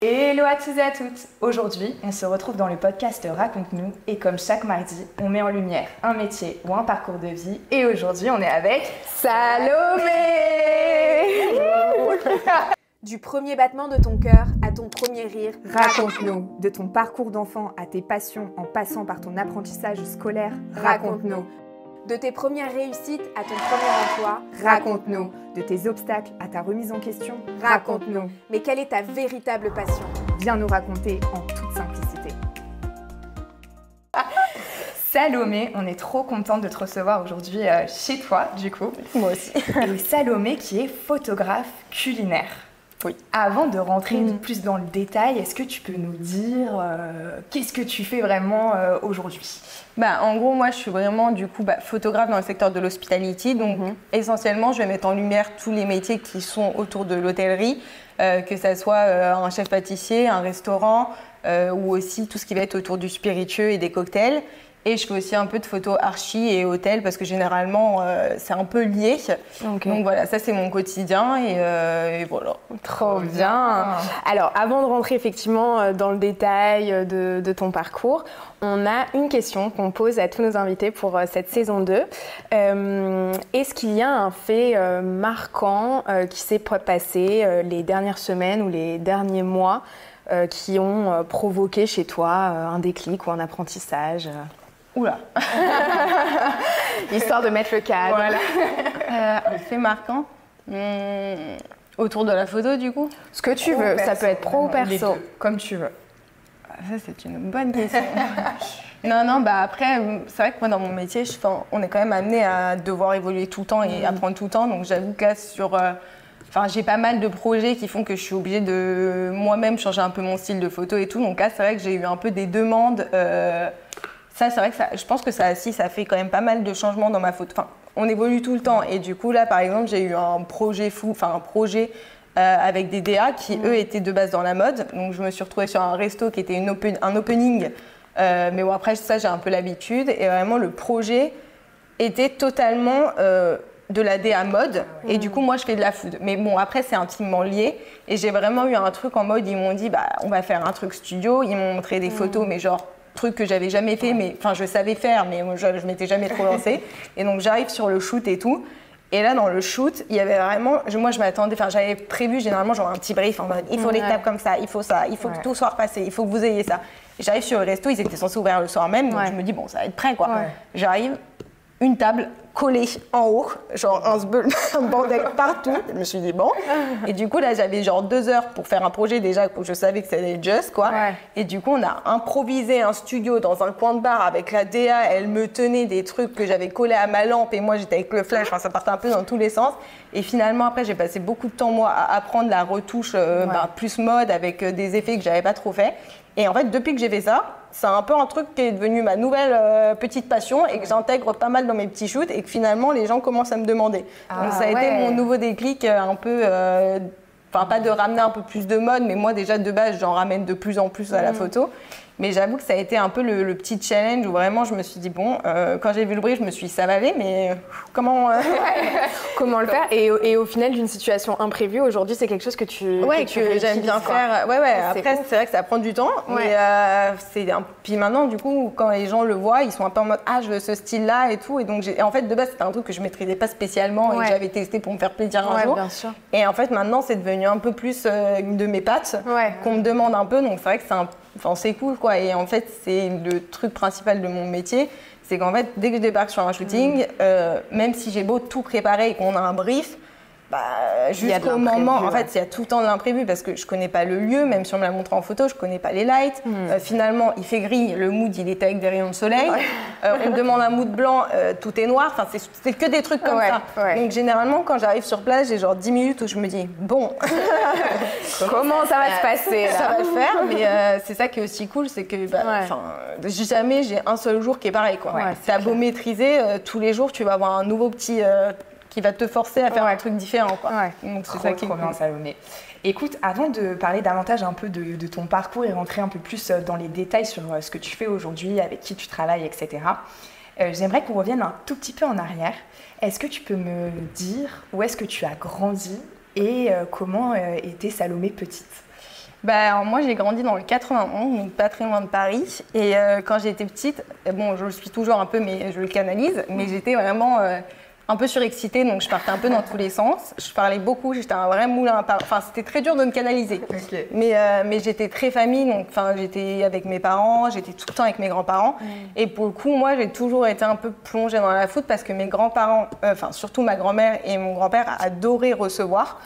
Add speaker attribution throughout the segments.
Speaker 1: Hello à tous et à toutes. Aujourd'hui, on se retrouve dans le podcast Raconte-nous et comme chaque mardi, on met en lumière un métier ou un parcours de vie et aujourd'hui, on est avec Salomé.
Speaker 2: Du premier battement de ton cœur à ton premier rire,
Speaker 3: Raconte-nous. De ton parcours d'enfant à tes passions en passant par ton apprentissage scolaire,
Speaker 2: raconte-nous. De tes premières réussites à ton premier emploi,
Speaker 3: raconte-nous. De tes obstacles à ta remise en question,
Speaker 2: raconte-nous. Mais quelle est ta véritable passion?
Speaker 3: Viens nous raconter en toute simplicité.
Speaker 1: Salomé, on est trop contente de te recevoir aujourd'hui chez toi, du coup.
Speaker 3: Moi aussi.
Speaker 1: Et Salomé qui est photographe culinaire.
Speaker 3: Oui.
Speaker 1: Avant de rentrer plus dans le détail, est-ce que tu peux nous dire qu'est-ce que tu fais vraiment aujourd'hui?
Speaker 4: En gros, moi, je suis vraiment photographe dans le secteur de l'hospitality. Donc, essentiellement, je vais mettre en lumière tous les métiers qui sont autour de l'hôtellerie, que ça soit un chef pâtissier, un restaurant, ou aussi tout ce qui va être autour du spiritueux et des cocktails. Et je fais aussi un peu de photos archi et hôtel parce que généralement, c'est un peu lié.
Speaker 2: Okay.
Speaker 4: Donc voilà, ça c'est mon quotidien et voilà.
Speaker 2: Trop bien. Alors, avant de rentrer effectivement dans le détail de ton parcours, on a une question qu'on pose à tous nos invités pour cette saison 2. Est-ce qu'il y a un fait marquant qui s'est passé les dernières semaines ou les derniers mois qui ont provoqué chez toi un déclic ou un apprentissage?
Speaker 4: Oula.
Speaker 2: Histoire de mettre le cadre.
Speaker 4: Voilà. Un fait marquant autour de la photo, du coup.
Speaker 2: Ce que tu veux, ça peut être pro ou perso.
Speaker 1: Comme tu veux.
Speaker 4: Ça, c'est une bonne question. Après, c'est vrai que moi, dans mon métier, on est quand même amené à devoir évoluer tout le temps et apprendre tout le temps. Donc, j'avoue que là, j'ai pas mal de projets qui font que je suis obligée de moi-même changer un peu mon style de photo et tout. Donc là, c'est vrai que j'ai eu un peu des demandes. Ça, c'est vrai que je pense que ça fait quand même pas mal de changements dans ma photo. Enfin, on évolue tout le temps. Et du coup, là, par exemple, j'ai eu un projet avec des DA qui, eux, étaient de base dans la mode. Donc, je me suis retrouvée sur un resto qui était un opening. Mais bon, après, ça, j'ai un peu l'habitude. Et vraiment, le projet était totalement de la DA mode. Et du coup, moi, je fais de la food. Mais bon, après, c'est intimement lié. Et j'ai vraiment eu un truc en mode, ils m'ont dit, on va faire un truc studio. Ils m'ont montré des photos, mais genre, truc que j'avais jamais fait, mais enfin je savais faire, mais je m'étais jamais trop lancée. Et donc j'arrive sur le shoot et tout. Et là dans le shoot, il y avait vraiment, moi je m'attendais, j'avais prévu généralement genre un petit brief en mode il faut l'étape comme ça, il faut que tout soit repassé, il faut que vous ayez ça. Et j'arrive sur le resto, ils étaient censés ouvrir le soir même, donc je me dis bon ça va être prêt quoi. J'arrive, une table collée en haut, genre un bordel partout. Je me suis dit bon. Et du coup là j'avais genre 2 heures pour faire un projet déjà où je savais que ça allait être juste quoi. Et du coup on a improvisé un studio dans un coin de bar avec la DA. Elle me tenait des trucs que j'avais collés à ma lampe et moi j'étais avec le flash. Ça partait un peu dans tous les sens. Et finalement après j'ai passé beaucoup de temps moi à apprendre la retouche plus mode avec des effets que j'avais pas trop fait. Et en fait, depuis que j'ai fait ça, c'est un peu un truc qui est devenu ma nouvelle petite passion et que j'intègre pas mal dans mes petits shoots et que finalement, les gens commencent à me demander. Donc ça a été mon nouveau déclic un peu, pas de ramener un peu plus de mode, mais moi déjà de base, j'en ramène de plus en plus à la photo. Mais j'avoue que ça a été un peu le petit challenge où vraiment je me suis dit, quand j'ai vu le brief, je me suis dit, ça va aller, mais comment
Speaker 2: le faire et au final, d'une situation imprévue, aujourd'hui, c'est quelque chose que tu
Speaker 4: j'aime bien faire. Après, c'est vrai que ça prend du temps, mais puis maintenant, du coup, quand les gens le voient, ils sont un peu en mode, je veux ce style-là et tout. Et donc, en fait, de base, c'était un truc que je maîtrisais pas spécialement et que j'avais testé pour me faire plaisir un jour.
Speaker 2: Bien sûr.
Speaker 4: Et en fait, maintenant, c'est devenu un peu plus une de mes pattes qu'on me demande un peu. Donc, c'est vrai que c'est cool quoi. Et en fait, c'est le truc principal de mon métier, c'est qu'en fait, dès que je débarque sur un shooting, même si j'ai beau tout préparer et qu'on a un brief, jusqu'au moment, en fait, il y a tout le temps de l'imprévu parce que je connais pas le lieu, même si on me l'a montré en photo, je connais pas les lights. Finalement, il fait gris, le mood, il était avec des rayons de soleil. On me demande un mood blanc, tout est noir. Enfin, c'est que des trucs comme ça. Donc, généralement, quand j'arrive sur place, j'ai genre 10 minutes où je me dis, bon,
Speaker 2: comment ça va se passer là?
Speaker 4: Ça va le faire, mais c'est ça qui est aussi cool, c'est que jamais j'ai un seul jour qui est pareil, quoi. T'as beau maîtriser, tous les jours, tu vas avoir un nouveau petit qui va te forcer à faire un truc différent, quoi.
Speaker 1: Donc c'est ça qui est trop bien, Salomé. Écoute, avant de parler davantage un peu de ton parcours et rentrer un peu plus dans les détails sur ce que tu fais aujourd'hui, avec qui tu travailles, etc., j'aimerais qu'on revienne un tout petit peu en arrière. Est-ce que tu peux me dire où est-ce que tu as grandi et comment était Salomé petite?
Speaker 4: Alors, moi, j'ai grandi dans le 91, donc pas très loin de Paris. Et quand j'étais petite, bon, je le suis toujours un peu, mais je le canalise, mais j'étais vraiment un peu surexcitée, donc je partais un peu dans tous les sens. Je parlais beaucoup, j'étais un vrai moulin à parler. Enfin, c'était très dur de me canaliser.
Speaker 1: Ok.
Speaker 4: Mais j'étais très famille, donc j'étais avec mes parents, j'étais tout le temps avec mes grands-parents. Et pour le coup, moi, j'ai toujours été un peu plongée dans la foot parce que mes grands-parents, surtout ma grand-mère et mon grand-père, adoraient recevoir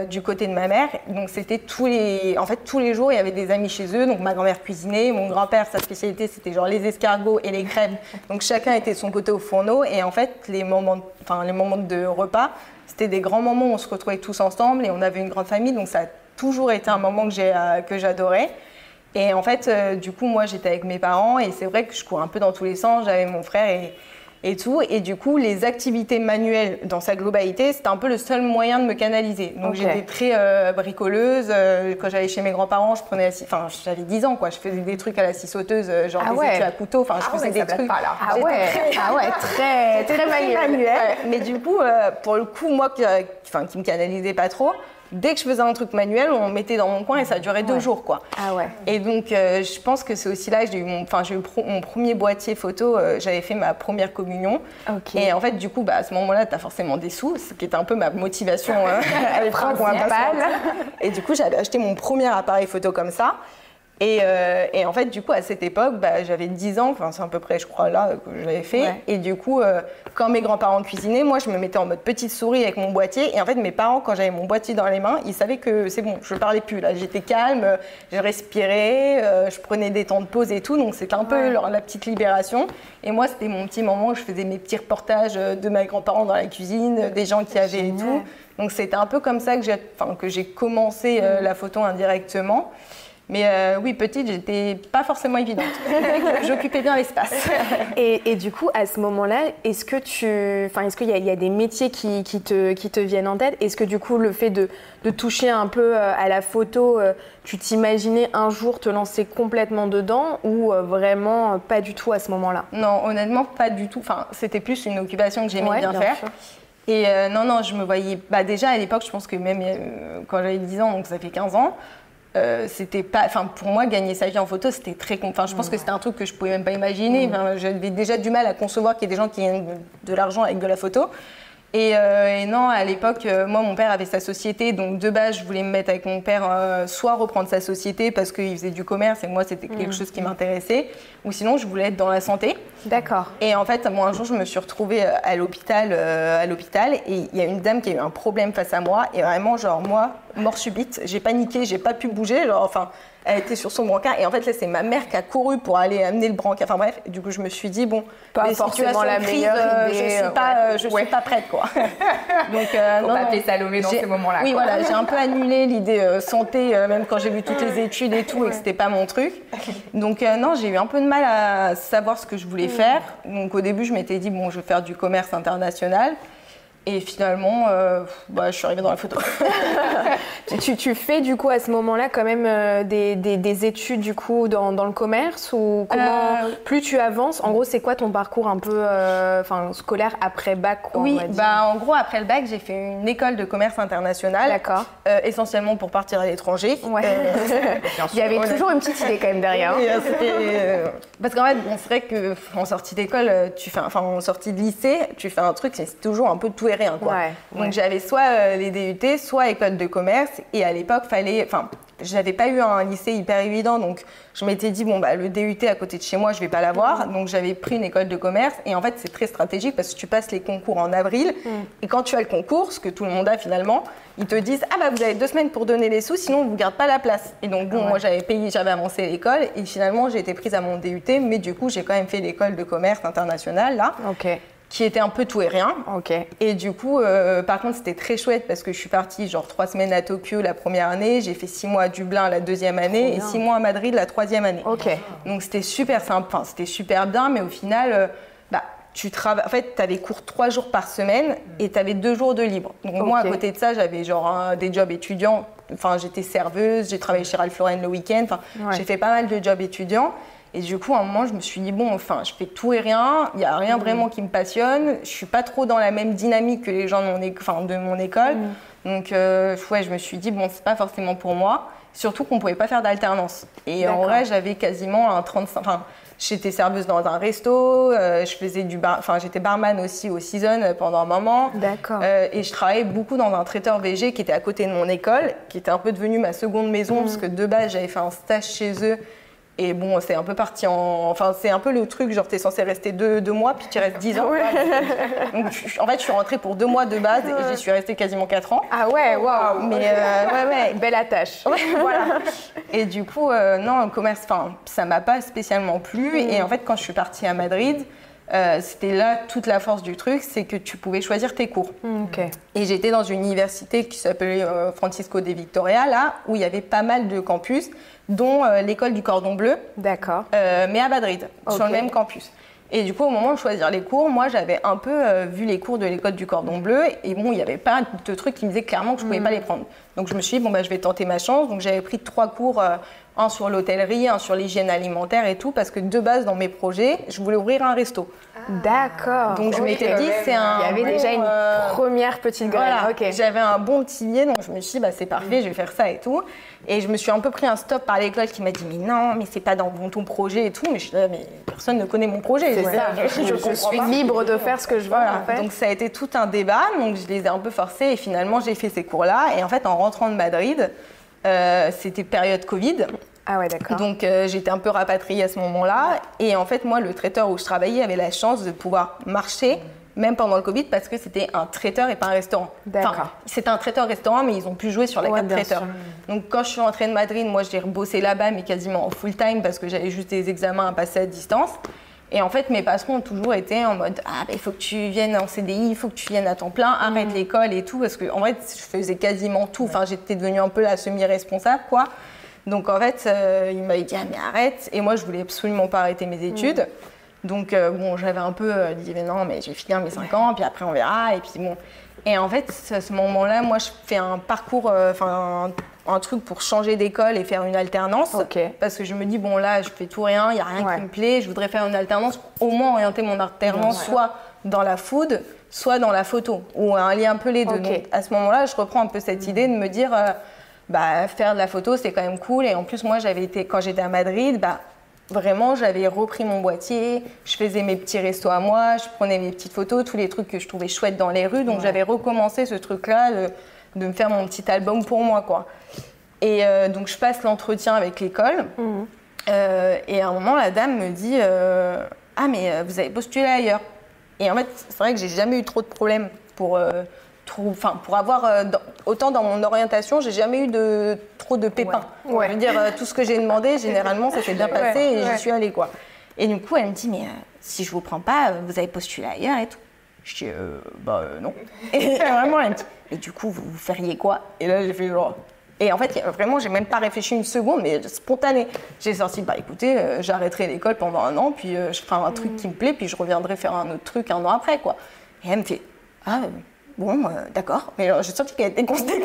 Speaker 4: du côté de ma mère. Donc c'était tous les jours, il y avait des amis chez eux. Donc ma grand-mère cuisinait, mon grand-père, sa spécialité, c'était genre les escargots et les crêpes. Donc chacun était de son côté au fourneau. Et en fait, les moments de repas, c'était des grands moments où on se retrouvait tous ensemble et on avait une grande famille, donc ça a toujours été un moment que j'adorais. Et en fait, du coup, moi, j'étais avec mes parents et c'est vrai que je courais un peu dans tous les sens, j'avais mon frère et tout. Et du coup, les activités manuelles dans sa globalité, c'était un peu le seul moyen de me canaliser. Donc j'étais très bricoleuse. Quand j'allais chez mes grands-parents, j'avais 10 ans, quoi. Je faisais des trucs à la scie sauteuse, genre des étuis à couteau. Enfin, je faisais des trucs.
Speaker 2: Très manuel.
Speaker 4: Mais du coup, pour le coup, moi qui me canalisais pas trop, dès que je faisais un truc manuel, on me mettait dans mon coin et ça durait 2 jours, quoi. Et donc, je pense que c'est aussi là que j'ai eu mon premier boîtier photo. J'avais fait ma première communion. Et en fait, du coup, à ce moment-là, tu as forcément des sous, ce qui était un peu ma motivation principale. Et du coup, j'avais acheté mon premier appareil photo comme ça. Et en fait, du coup, à cette époque, j'avais 10 ans, c'est à peu près, je crois, là, que j'avais fait. Et du coup, quand mes grands-parents cuisinaient, moi, je me mettais en mode petite souris avec mon boîtier. Et en fait, mes parents, quand j'avais mon boîtier dans les mains, ils savaient que c'est bon, je parlais plus, là. J'étais calme, je respirais, je prenais des temps de pause et tout. Donc, c'était un peu la petite libération. Et moi, c'était mon petit moment où je faisais mes petits reportages de mes grands-parents dans la cuisine, des gens qui avaient et tout. Donc, c'était un peu comme ça que j'ai commencé la photo indirectement. Mais oui, petite, j'étais pas forcément évidente. J'occupais bien l'espace.
Speaker 2: Et du coup, à ce moment-là, est-ce qu'il y a des métiers qui te viennent en tête? Est-ce que du coup, le fait de toucher un peu à la photo, tu t'imaginais un jour te lancer complètement dedans ou vraiment pas du tout à ce moment-là?
Speaker 4: Non, honnêtement, pas du tout. C'était plus une occupation que j'aimais bien faire. Sûr. Et non, je me voyais... déjà, à l'époque, je pense que même quand j'avais 10 ans, donc ça fait 15 ans, c'était pas, pour moi, gagner sa vie en photo, c'était très, je pense que c'était un truc que je pouvais même pas imaginer. J'avais déjà du mal à concevoir qu'il y ait des gens qui gagnent de l'argent avec de la photo. Et non, à l'époque, moi, mon père avait sa société, donc de base, je voulais me mettre avec mon père, soit reprendre sa société parce qu'il faisait du commerce et moi, c'était quelque chose qui m'intéressait, ou sinon, je voulais être dans la santé.
Speaker 2: D'accord.
Speaker 4: Et en fait, moi, un jour, je me suis retrouvée à l'hôpital et il y a une dame qui a eu un problème face à moi et vraiment, genre, moi, mort subite, j'ai paniqué, j'ai pas pu bouger, elle était sur son brancard et en fait là c'est ma mère qui a couru pour aller amener le brancard. Enfin bref, du coup je me suis dit
Speaker 2: pas forcément la meilleure idée.
Speaker 4: Je suis pas prête, quoi.
Speaker 1: Donc faut pas appeler Salomé dans ces moments-là.
Speaker 4: Oui, voilà, j'ai un peu annulé l'idée santé, même quand j'ai vu toutes les études et tout et que c'était pas mon truc. Donc non, j'ai eu un peu de mal à savoir ce que je voulais faire. Donc au début je m'étais dit je vais faire du commerce international. Et finalement, je suis arrivée dans la photo.
Speaker 2: Tu fais du coup à ce moment-là quand même des études du coup dans le commerce ou comment plus tu avances, en gros c'est quoi ton parcours un peu scolaire après bac quoi,
Speaker 4: Oui, en gros après le bac j'ai fait une école de commerce international.
Speaker 2: D'accord.
Speaker 4: Essentiellement pour partir à l'étranger.
Speaker 2: Ouais. Il y avait toujours une petite idée quand même derrière.
Speaker 4: Oui, parce qu'en fait c'est vrai qu'en sortie d'école, en sortie de lycée, tu fais un truc, c'est toujours un peu tout et rien, quoi. Donc j'avais soit les DUT, soit école de commerce et à l'époque j'avais pas eu un lycée hyper évident, donc je m'étais dit le DUT à côté de chez moi je vais pas l'avoir, donc j'avais pris une école de commerce et en fait c'est très stratégique parce que tu passes les concours en avril et quand tu as le concours, ce que tout le monde a finalement, ils te disent vous avez 2 semaines pour donner les sous sinon on vous garde pas la place. Et donc moi j'avais avancé l'école et finalement j'ai été prise à mon DUT, mais du coup j'ai quand même fait l'école de commerce international là.
Speaker 2: Ok.
Speaker 4: Qui était un peu tout et rien.
Speaker 2: Okay.
Speaker 4: Et du coup, par contre, c'était très chouette parce que je suis partie 3 semaines à Tokyo la première année, j'ai fait 6 mois à Dublin la deuxième année et 6 mois à Madrid la troisième année.
Speaker 2: Okay.
Speaker 4: Donc c'était super simple, c'était super bien, mais au final, tu travailles. En fait, tu avais cours 3 jours par semaine et tu avais 2 jours de libre. Donc moi, à côté de ça, j'avais des jobs étudiants. J'étais serveuse, j'ai travaillé chez Ralph Lauren le week-end. J'ai fait pas mal de jobs étudiants. Et du coup, à un moment, je me suis dit, je fais tout et rien, il n'y a rien vraiment qui me passionne, je ne suis pas trop dans la même dynamique que les gens de mon école. Donc, je me suis dit, c'est pas forcément pour moi. Surtout qu'on ne pouvait pas faire d'alternance. Et en vrai, j'avais quasiment un 35... Enfin, j'étais serveuse dans un resto, j'étais barman aussi au Season pendant un moment.
Speaker 2: D'accord.
Speaker 4: Et je travaillais beaucoup dans un traiteur VG qui était à côté de mon école, qui était un peu devenu ma seconde maison, parce que de base, j'avais fait un stage chez eux. Et bon, c'est un peu parti Enfin, c'est un peu le truc, genre, t'es censé rester 2 mois, puis tu restes 10 ans.
Speaker 2: Ouais.
Speaker 4: Donc, en fait, je suis rentrée pour 2 mois de base, et j'y suis restée quasiment 4 ans.
Speaker 2: Ah ouais, waouh.
Speaker 4: Mais ouais.
Speaker 2: Belle attache.
Speaker 4: Ouais, voilà. Et du coup, non, le commerce, ça m'a pas spécialement plu. Et en fait, quand je suis partie à Madrid, c'était là toute la force du truc, c'est que tu pouvais choisir tes cours.
Speaker 2: Ok.
Speaker 4: Et j'étais dans une université qui s'appelait Francisco de Victoria, là, où il y avait pas mal de campus, dont l'école du Cordon Bleu.
Speaker 2: D'accord.
Speaker 4: Mais à Madrid, sur le même campus. Et du coup, au moment de choisir les cours, moi, j'avais un peu vu les cours de l'école du Cordon Bleu. Et bon, il n'y avait pas de trucs qui me disaient clairement que je ne pouvais pas les prendre. Donc, je me suis dit, bon, bah, je vais tenter ma chance. Donc, j'avais pris 3 cours, un sur l'hôtellerie, un sur l'hygiène alimentaire et tout, parce que de base, dans mes projets, je voulais ouvrir un resto.
Speaker 2: D'accord.
Speaker 4: Donc, je m'étais dit, c'est un.
Speaker 2: Il y avait déjà une première petite graine.
Speaker 4: Voilà,
Speaker 2: Ok.
Speaker 4: j'avais un bon petit billet, donc je me suis dit, bah, c'est parfait, je vais faire ça et tout. Et je me suis un peu pris un stop par l'école qui m'a dit, mais non, mais c'est pas dans ton projet et tout. Mais je suis là, mais personne ne connaît mon projet.
Speaker 2: C'est ça. Je suis libre de faire ce que je veux.
Speaker 4: Voilà.
Speaker 2: En fait.
Speaker 4: Donc ça a été tout un débat, donc je les ai un peu forcés et finalement j'ai fait ces cours-là. Et en fait, en rentrant de Madrid, c'était période Covid.
Speaker 2: Ah ouais, d'accord.
Speaker 4: Donc j'étais un peu rapatriée à ce moment-là. Et en fait, moi, le traiteur où je travaillais avait la chance de pouvoir marcher, même pendant le Covid, parce que c'était un traiteur et pas un restaurant.
Speaker 2: D'accord.
Speaker 4: Enfin, c'était un traiteur-restaurant, mais ils ont pu jouer sur la carte
Speaker 2: bien
Speaker 4: traiteur.
Speaker 2: sûr.
Speaker 4: Donc quand je suis rentrée de Madrid, moi, j'ai rebossé là-bas, mais quasiment en full-time, parce que j'avais juste des examens à passer à distance. Et en fait, mes patrons ont toujours été en mode « Ah, il faut que tu viennes en CDI, il faut que tu viennes à temps plein, arrête l'école et tout. » Parce qu'en fait, je faisais quasiment tout. Enfin, j'étais devenue un peu la semi-responsable, quoi. Donc en fait, il m'avait dit « Ah, mais arrête !» Et moi, je voulais absolument pas arrêter mes études. Donc bon, j'avais un peu dit « Mais non, mais je vais finir mes 5 ans, puis après on verra. » Et puis bon. Et en fait, à ce moment-là, moi, je fais un parcours, un truc pour changer d'école et faire une alternance.
Speaker 2: Ok.
Speaker 4: Parce que je me dis, bon, là, je fais tout rien, il n'y a rien qui me plaît. Je voudrais faire une alternance, au moins orienter mon alternance soit dans la food, soit dans la photo, ou un lien un peu les deux.
Speaker 2: Ok.
Speaker 4: Donc, à ce moment-là, je reprends un peu cette idée de me dire, faire de la photo, c'est quand même cool. Et en plus, moi, quand j'étais à Madrid, vraiment, j'avais repris mon boîtier, je faisais mes petits restos à moi, je prenais mes petites photos, tous les trucs que je trouvais chouettes dans les rues. Donc, j'avais recommencé ce truc-là de me faire mon petit album pour moi, quoi. Et donc, je passe l'entretien avec l'école. Et à un moment, la dame me dit Ah, mais vous avez postulé ailleurs. Et en fait, c'est vrai que j'ai jamais eu trop de problèmes pour avoir autant dans mon orientation, j'ai jamais eu trop de pépins. Je veux dire, tout ce que j'ai demandé, généralement, ça s'est bien passé et j'y suis allée, quoi. Et du coup, elle me dit, mais si je vous prends pas, vous avez postulé ailleurs et tout. Je dis, non. Et vraiment, elle me dit, mais du coup, vous feriez quoi? Et là, j'ai fait genre. Et en fait, vraiment, j'ai même pas réfléchi une seconde, mais spontané. J'ai sorti, écoutez, j'arrêterai l'école pendant 1 an, puis je ferai un truc qui me plaît, puis je reviendrai faire un autre truc 1 an après, quoi. Et elle me fait, ah, bon, d'accord. Mais j'ai senti qu'elle était déconcertée.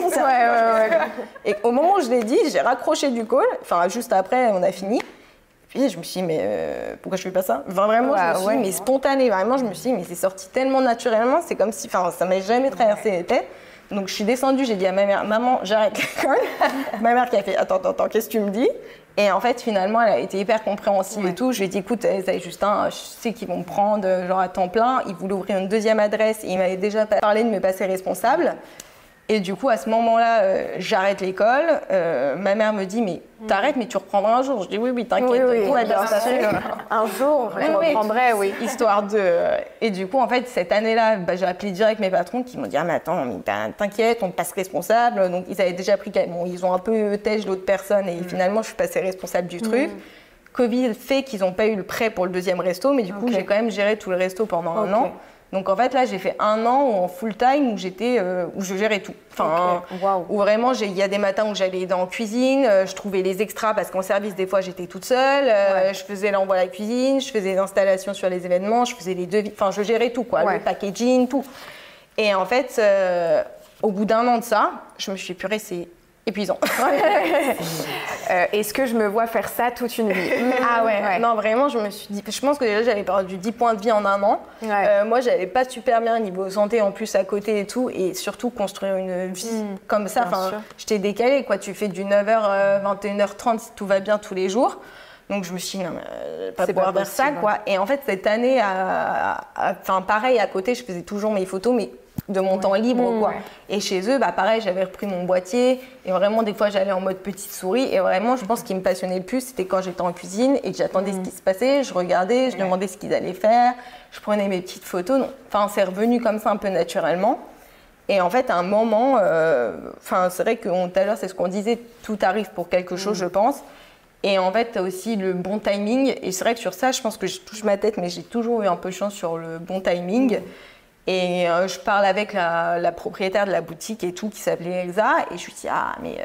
Speaker 4: Et au moment où je l'ai dit, j'ai raccroché du call. Enfin, juste après, on a fini. Puis je me suis dit, mais pourquoi je fais pas ça? Enfin, vraiment, je me suis dit, mais spontané. Vraiment, je me suis dit, mais c'est sorti tellement naturellement. C'est comme si, ça m'avait jamais traversé la tête. Donc, je suis descendue, j'ai dit à ma mère, maman, j'arrête l'école. Ma mère qui a fait, attends, qu'est-ce que tu me dis? Et en fait, finalement, elle a été hyper compréhensive et tout. Je lui ai dit, écoute, Justin, je sais qu'ils vont me prendre genre à temps plein. Ils voulaient ouvrir une 2e adresse et ils m'avaient déjà parlé de me passer responsable. Et du coup, à ce moment-là, j'arrête l'école. Ma mère me dit, mais t'arrêtes, mais tu reprendras un jour. Je dis, oui, t'inquiète.
Speaker 2: Tout va bien se passer. Un jour, je reprendrai, oui.
Speaker 4: Histoire de... Et du coup, en fait, cette année-là, j'ai appelé direct mes patrons qui m'ont dit, ah, mais attends, t'inquiète, on te passe responsable. Donc, ils avaient déjà pris... Bon, ils ont un peu têche l'autre personne et finalement, je suis passée responsable du truc. Covid fait qu'ils n'ont pas eu le prêt pour le 2e resto, mais du coup, j'ai quand même géré tout le resto pendant 1 an. Donc en fait là j'ai fait 1 an en full time où où je gérais tout. Enfin, où vraiment il y a des matins où j'allais dans la cuisine, je trouvais les extras parce qu'en service des fois j'étais toute seule, je faisais l'envoi à la cuisine, je faisais les installations sur les événements, je faisais les devis, enfin je gérais tout quoi, le packaging, tout. Et en fait au bout d'1 an de ça, je me suis dit purée, c'est épuisant.
Speaker 2: Est-ce que je me vois faire ça toute une vie?
Speaker 4: Ah ouais. Non, vraiment, je me suis dit, je pense que déjà j'avais perdu 10 points de vie en un an. Moi, j'allais pas super bien niveau santé en plus à côté et tout, et surtout construire une vie comme ça. Enfin, j'étais décalée, quoi. Tu fais du 9h, 21h30 si tout va bien tous les jours. Donc je me suis dit, non, pas pouvoir faire ça, quoi. Et en fait, cette année, enfin pareil, à côté, je faisais toujours mes photos, mais de mon temps libre, quoi. Et chez eux, bah pareil, j'avais repris mon boîtier, et vraiment, des fois, j'allais en mode petite souris, et vraiment, je pense ce qui me passionnait le plus, c'était quand j'étais en cuisine, et que j'attendais ce qui se passait, je regardais, je demandais ce qu'ils allaient faire, je prenais mes petites photos. Enfin, c'est revenu comme ça, un peu naturellement. Et en fait, à un moment, enfin, c'est vrai que tout à l'heure, c'est ce qu'on disait, tout arrive pour quelque chose, je pense. Et en fait, tu as aussi le bon timing. Et c'est vrai que sur ça, je pense que je touche ma tête, mais j'ai toujours eu un peu de chance sur le bon timing. Et je parle avec la propriétaire de la boutique et tout, qui s'appelait Elsa. Et je lui dis, ah, mais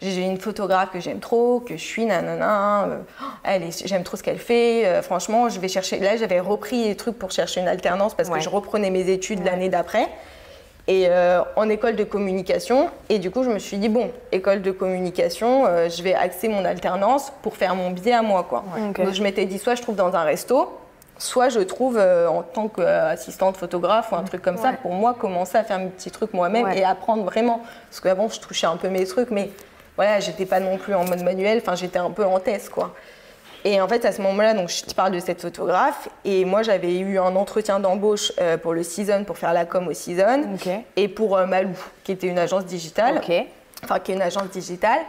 Speaker 4: j'ai une photographe que j'aime trop, que je suis, nanana. J'aime trop ce qu'elle fait. Franchement, je vais chercher. Là, j'avais repris les trucs pour chercher une alternance parce que je reprenais mes études l'année d'après. Et en école de communication. Et du coup, je me suis dit, bon, école de communication, je vais axer mon alternance pour faire mon biais à moi, quoi. Donc, je m'étais dit, soit je trouve dans un resto, soit je trouve en tant qu'assistante photographe ou un truc comme ça, pour moi, commencer à faire mes petits trucs moi-même et apprendre vraiment. Parce qu'avant, je touchais un peu mes trucs, mais voilà, j'étais pas non plus en mode manuel, enfin, j'étais un peu en thèse, quoi. Et en fait, à ce moment-là, donc, je te parle de cette photographe. Et moi, j'avais eu un entretien d'embauche pour le Season, pour faire la com au Season. Et pour Malou, qui était une agence digitale. Enfin, qui est une agence digitale.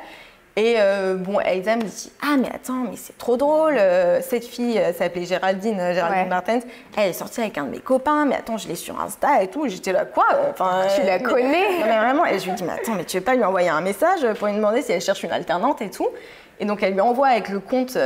Speaker 4: Et bon, Elsa me dit, ah, mais attends, mais c'est trop drôle. Cette fille, elle s'appelait Géraldine Martens. Elle est sortie avec un de mes copains. Mais attends, je l'ai sur Insta et tout. J'étais là, quoi? Enfin,
Speaker 2: tu la connais?
Speaker 4: Non, mais vraiment. Et je lui dis, mais attends, mais tu veux pas lui envoyer un message pour lui demander si elle cherche une alternante et tout? Et donc, elle lui envoie avec le compte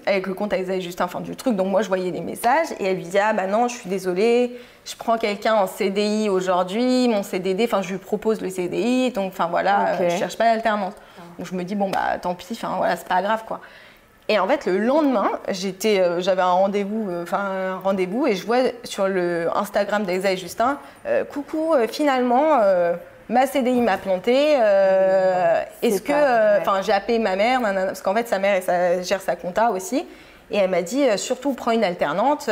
Speaker 4: Elsa et Justin, enfin du truc. Donc, moi, je voyais les messages et elle lui dit, ah bah non, je suis désolée, je prends quelqu'un en CDI aujourd'hui, mon CDD, enfin, je lui propose le CDI. Donc, enfin voilà, je cherche pas d'alternance. Donc, je me dis, bon, bah tant pis, enfin voilà, c'est pas grave, quoi. Et en fait, le lendemain, j'avais un rendez-vous, et je vois sur le Instagram d'Elsa et Justin, coucou, finalement. Ma CDI m'a planté. Est-ce que, enfin, j'ai appelé ma mère, parce qu'en fait sa mère elle gère sa compta aussi, et elle m'a dit surtout prends une alternante.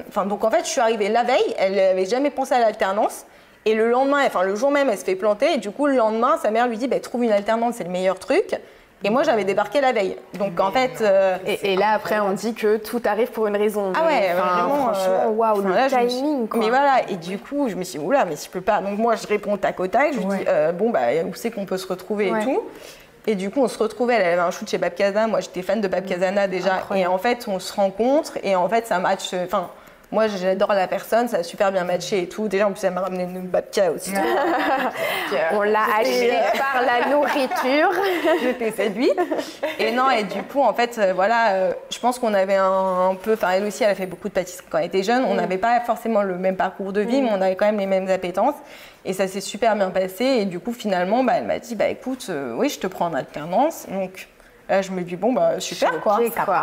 Speaker 4: Enfin, donc en fait je suis arrivée la veille, elle n'avait jamais pensé à l'alternance, et le lendemain, enfin le jour même, elle se fait planter, et du coup le lendemain sa mère lui dit bah, trouve une alternante, c'est le meilleur truc. Et moi, j'avais débarqué la veille. Donc, en fait...
Speaker 2: Et là, après, on dit que tout arrive pour une raison.
Speaker 4: Ah ouais, vraiment.
Speaker 2: Franchement, waouh, le timing, quoi.
Speaker 4: Mais voilà, et du coup, je me suis dit, oula, mais je peux pas. Donc, moi, je réponds tac au tac. Je lui dis, bon, bah, où c'est qu'on peut se retrouver et tout. Et du coup, on se retrouvait. Elle avait un shoot chez Bab Casa. Moi, j'étais fan de Bab Casana déjà. Incroyable. Et en fait, on se rencontre. Et en fait, ça match... Enfin, moi, j'adore la personne, ça a super bien matché et tout. Déjà, en plus, elle m'a ramené une babka aussi.
Speaker 2: On l'a acheté par la nourriture.
Speaker 4: J'étais séduite. Et non, et du coup, en fait, voilà, je pense qu'on avait un peu... Enfin, elle aussi, elle a fait beaucoup de pâtisserie quand elle était jeune. On n'avait pas forcément le même parcours de vie, mais on avait quand même les mêmes appétences. Et ça s'est super bien passé. Et du coup, finalement, bah, elle m'a dit, bah, écoute, oui, je te prends en alternance. Donc... Là, je me dis, bon, bah, super, quoi.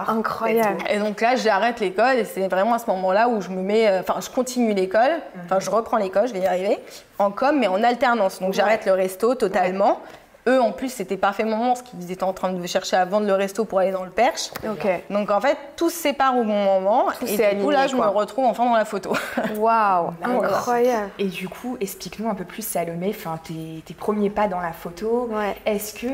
Speaker 2: Incroyable.
Speaker 4: Et donc là, j'arrête l'école et c'est vraiment à ce moment-là où je me mets, enfin, je continue l'école, enfin, je reprends l'école, je vais y arriver, en com, mais en alternance. Donc, j'arrête le resto totalement. Eux, en plus, c'était parfait moment parce qu'ils étaient en train de chercher à vendre le resto pour aller dans le Perche. Donc, en fait, tout se sépare au bon moment. Et du coup, là, je me retrouve enfin dans la photo.
Speaker 2: Waouh, incroyable.
Speaker 1: Et du coup, explique-nous un peu plus, Salomé, enfin, tes premiers pas dans la photo. Est-ce que,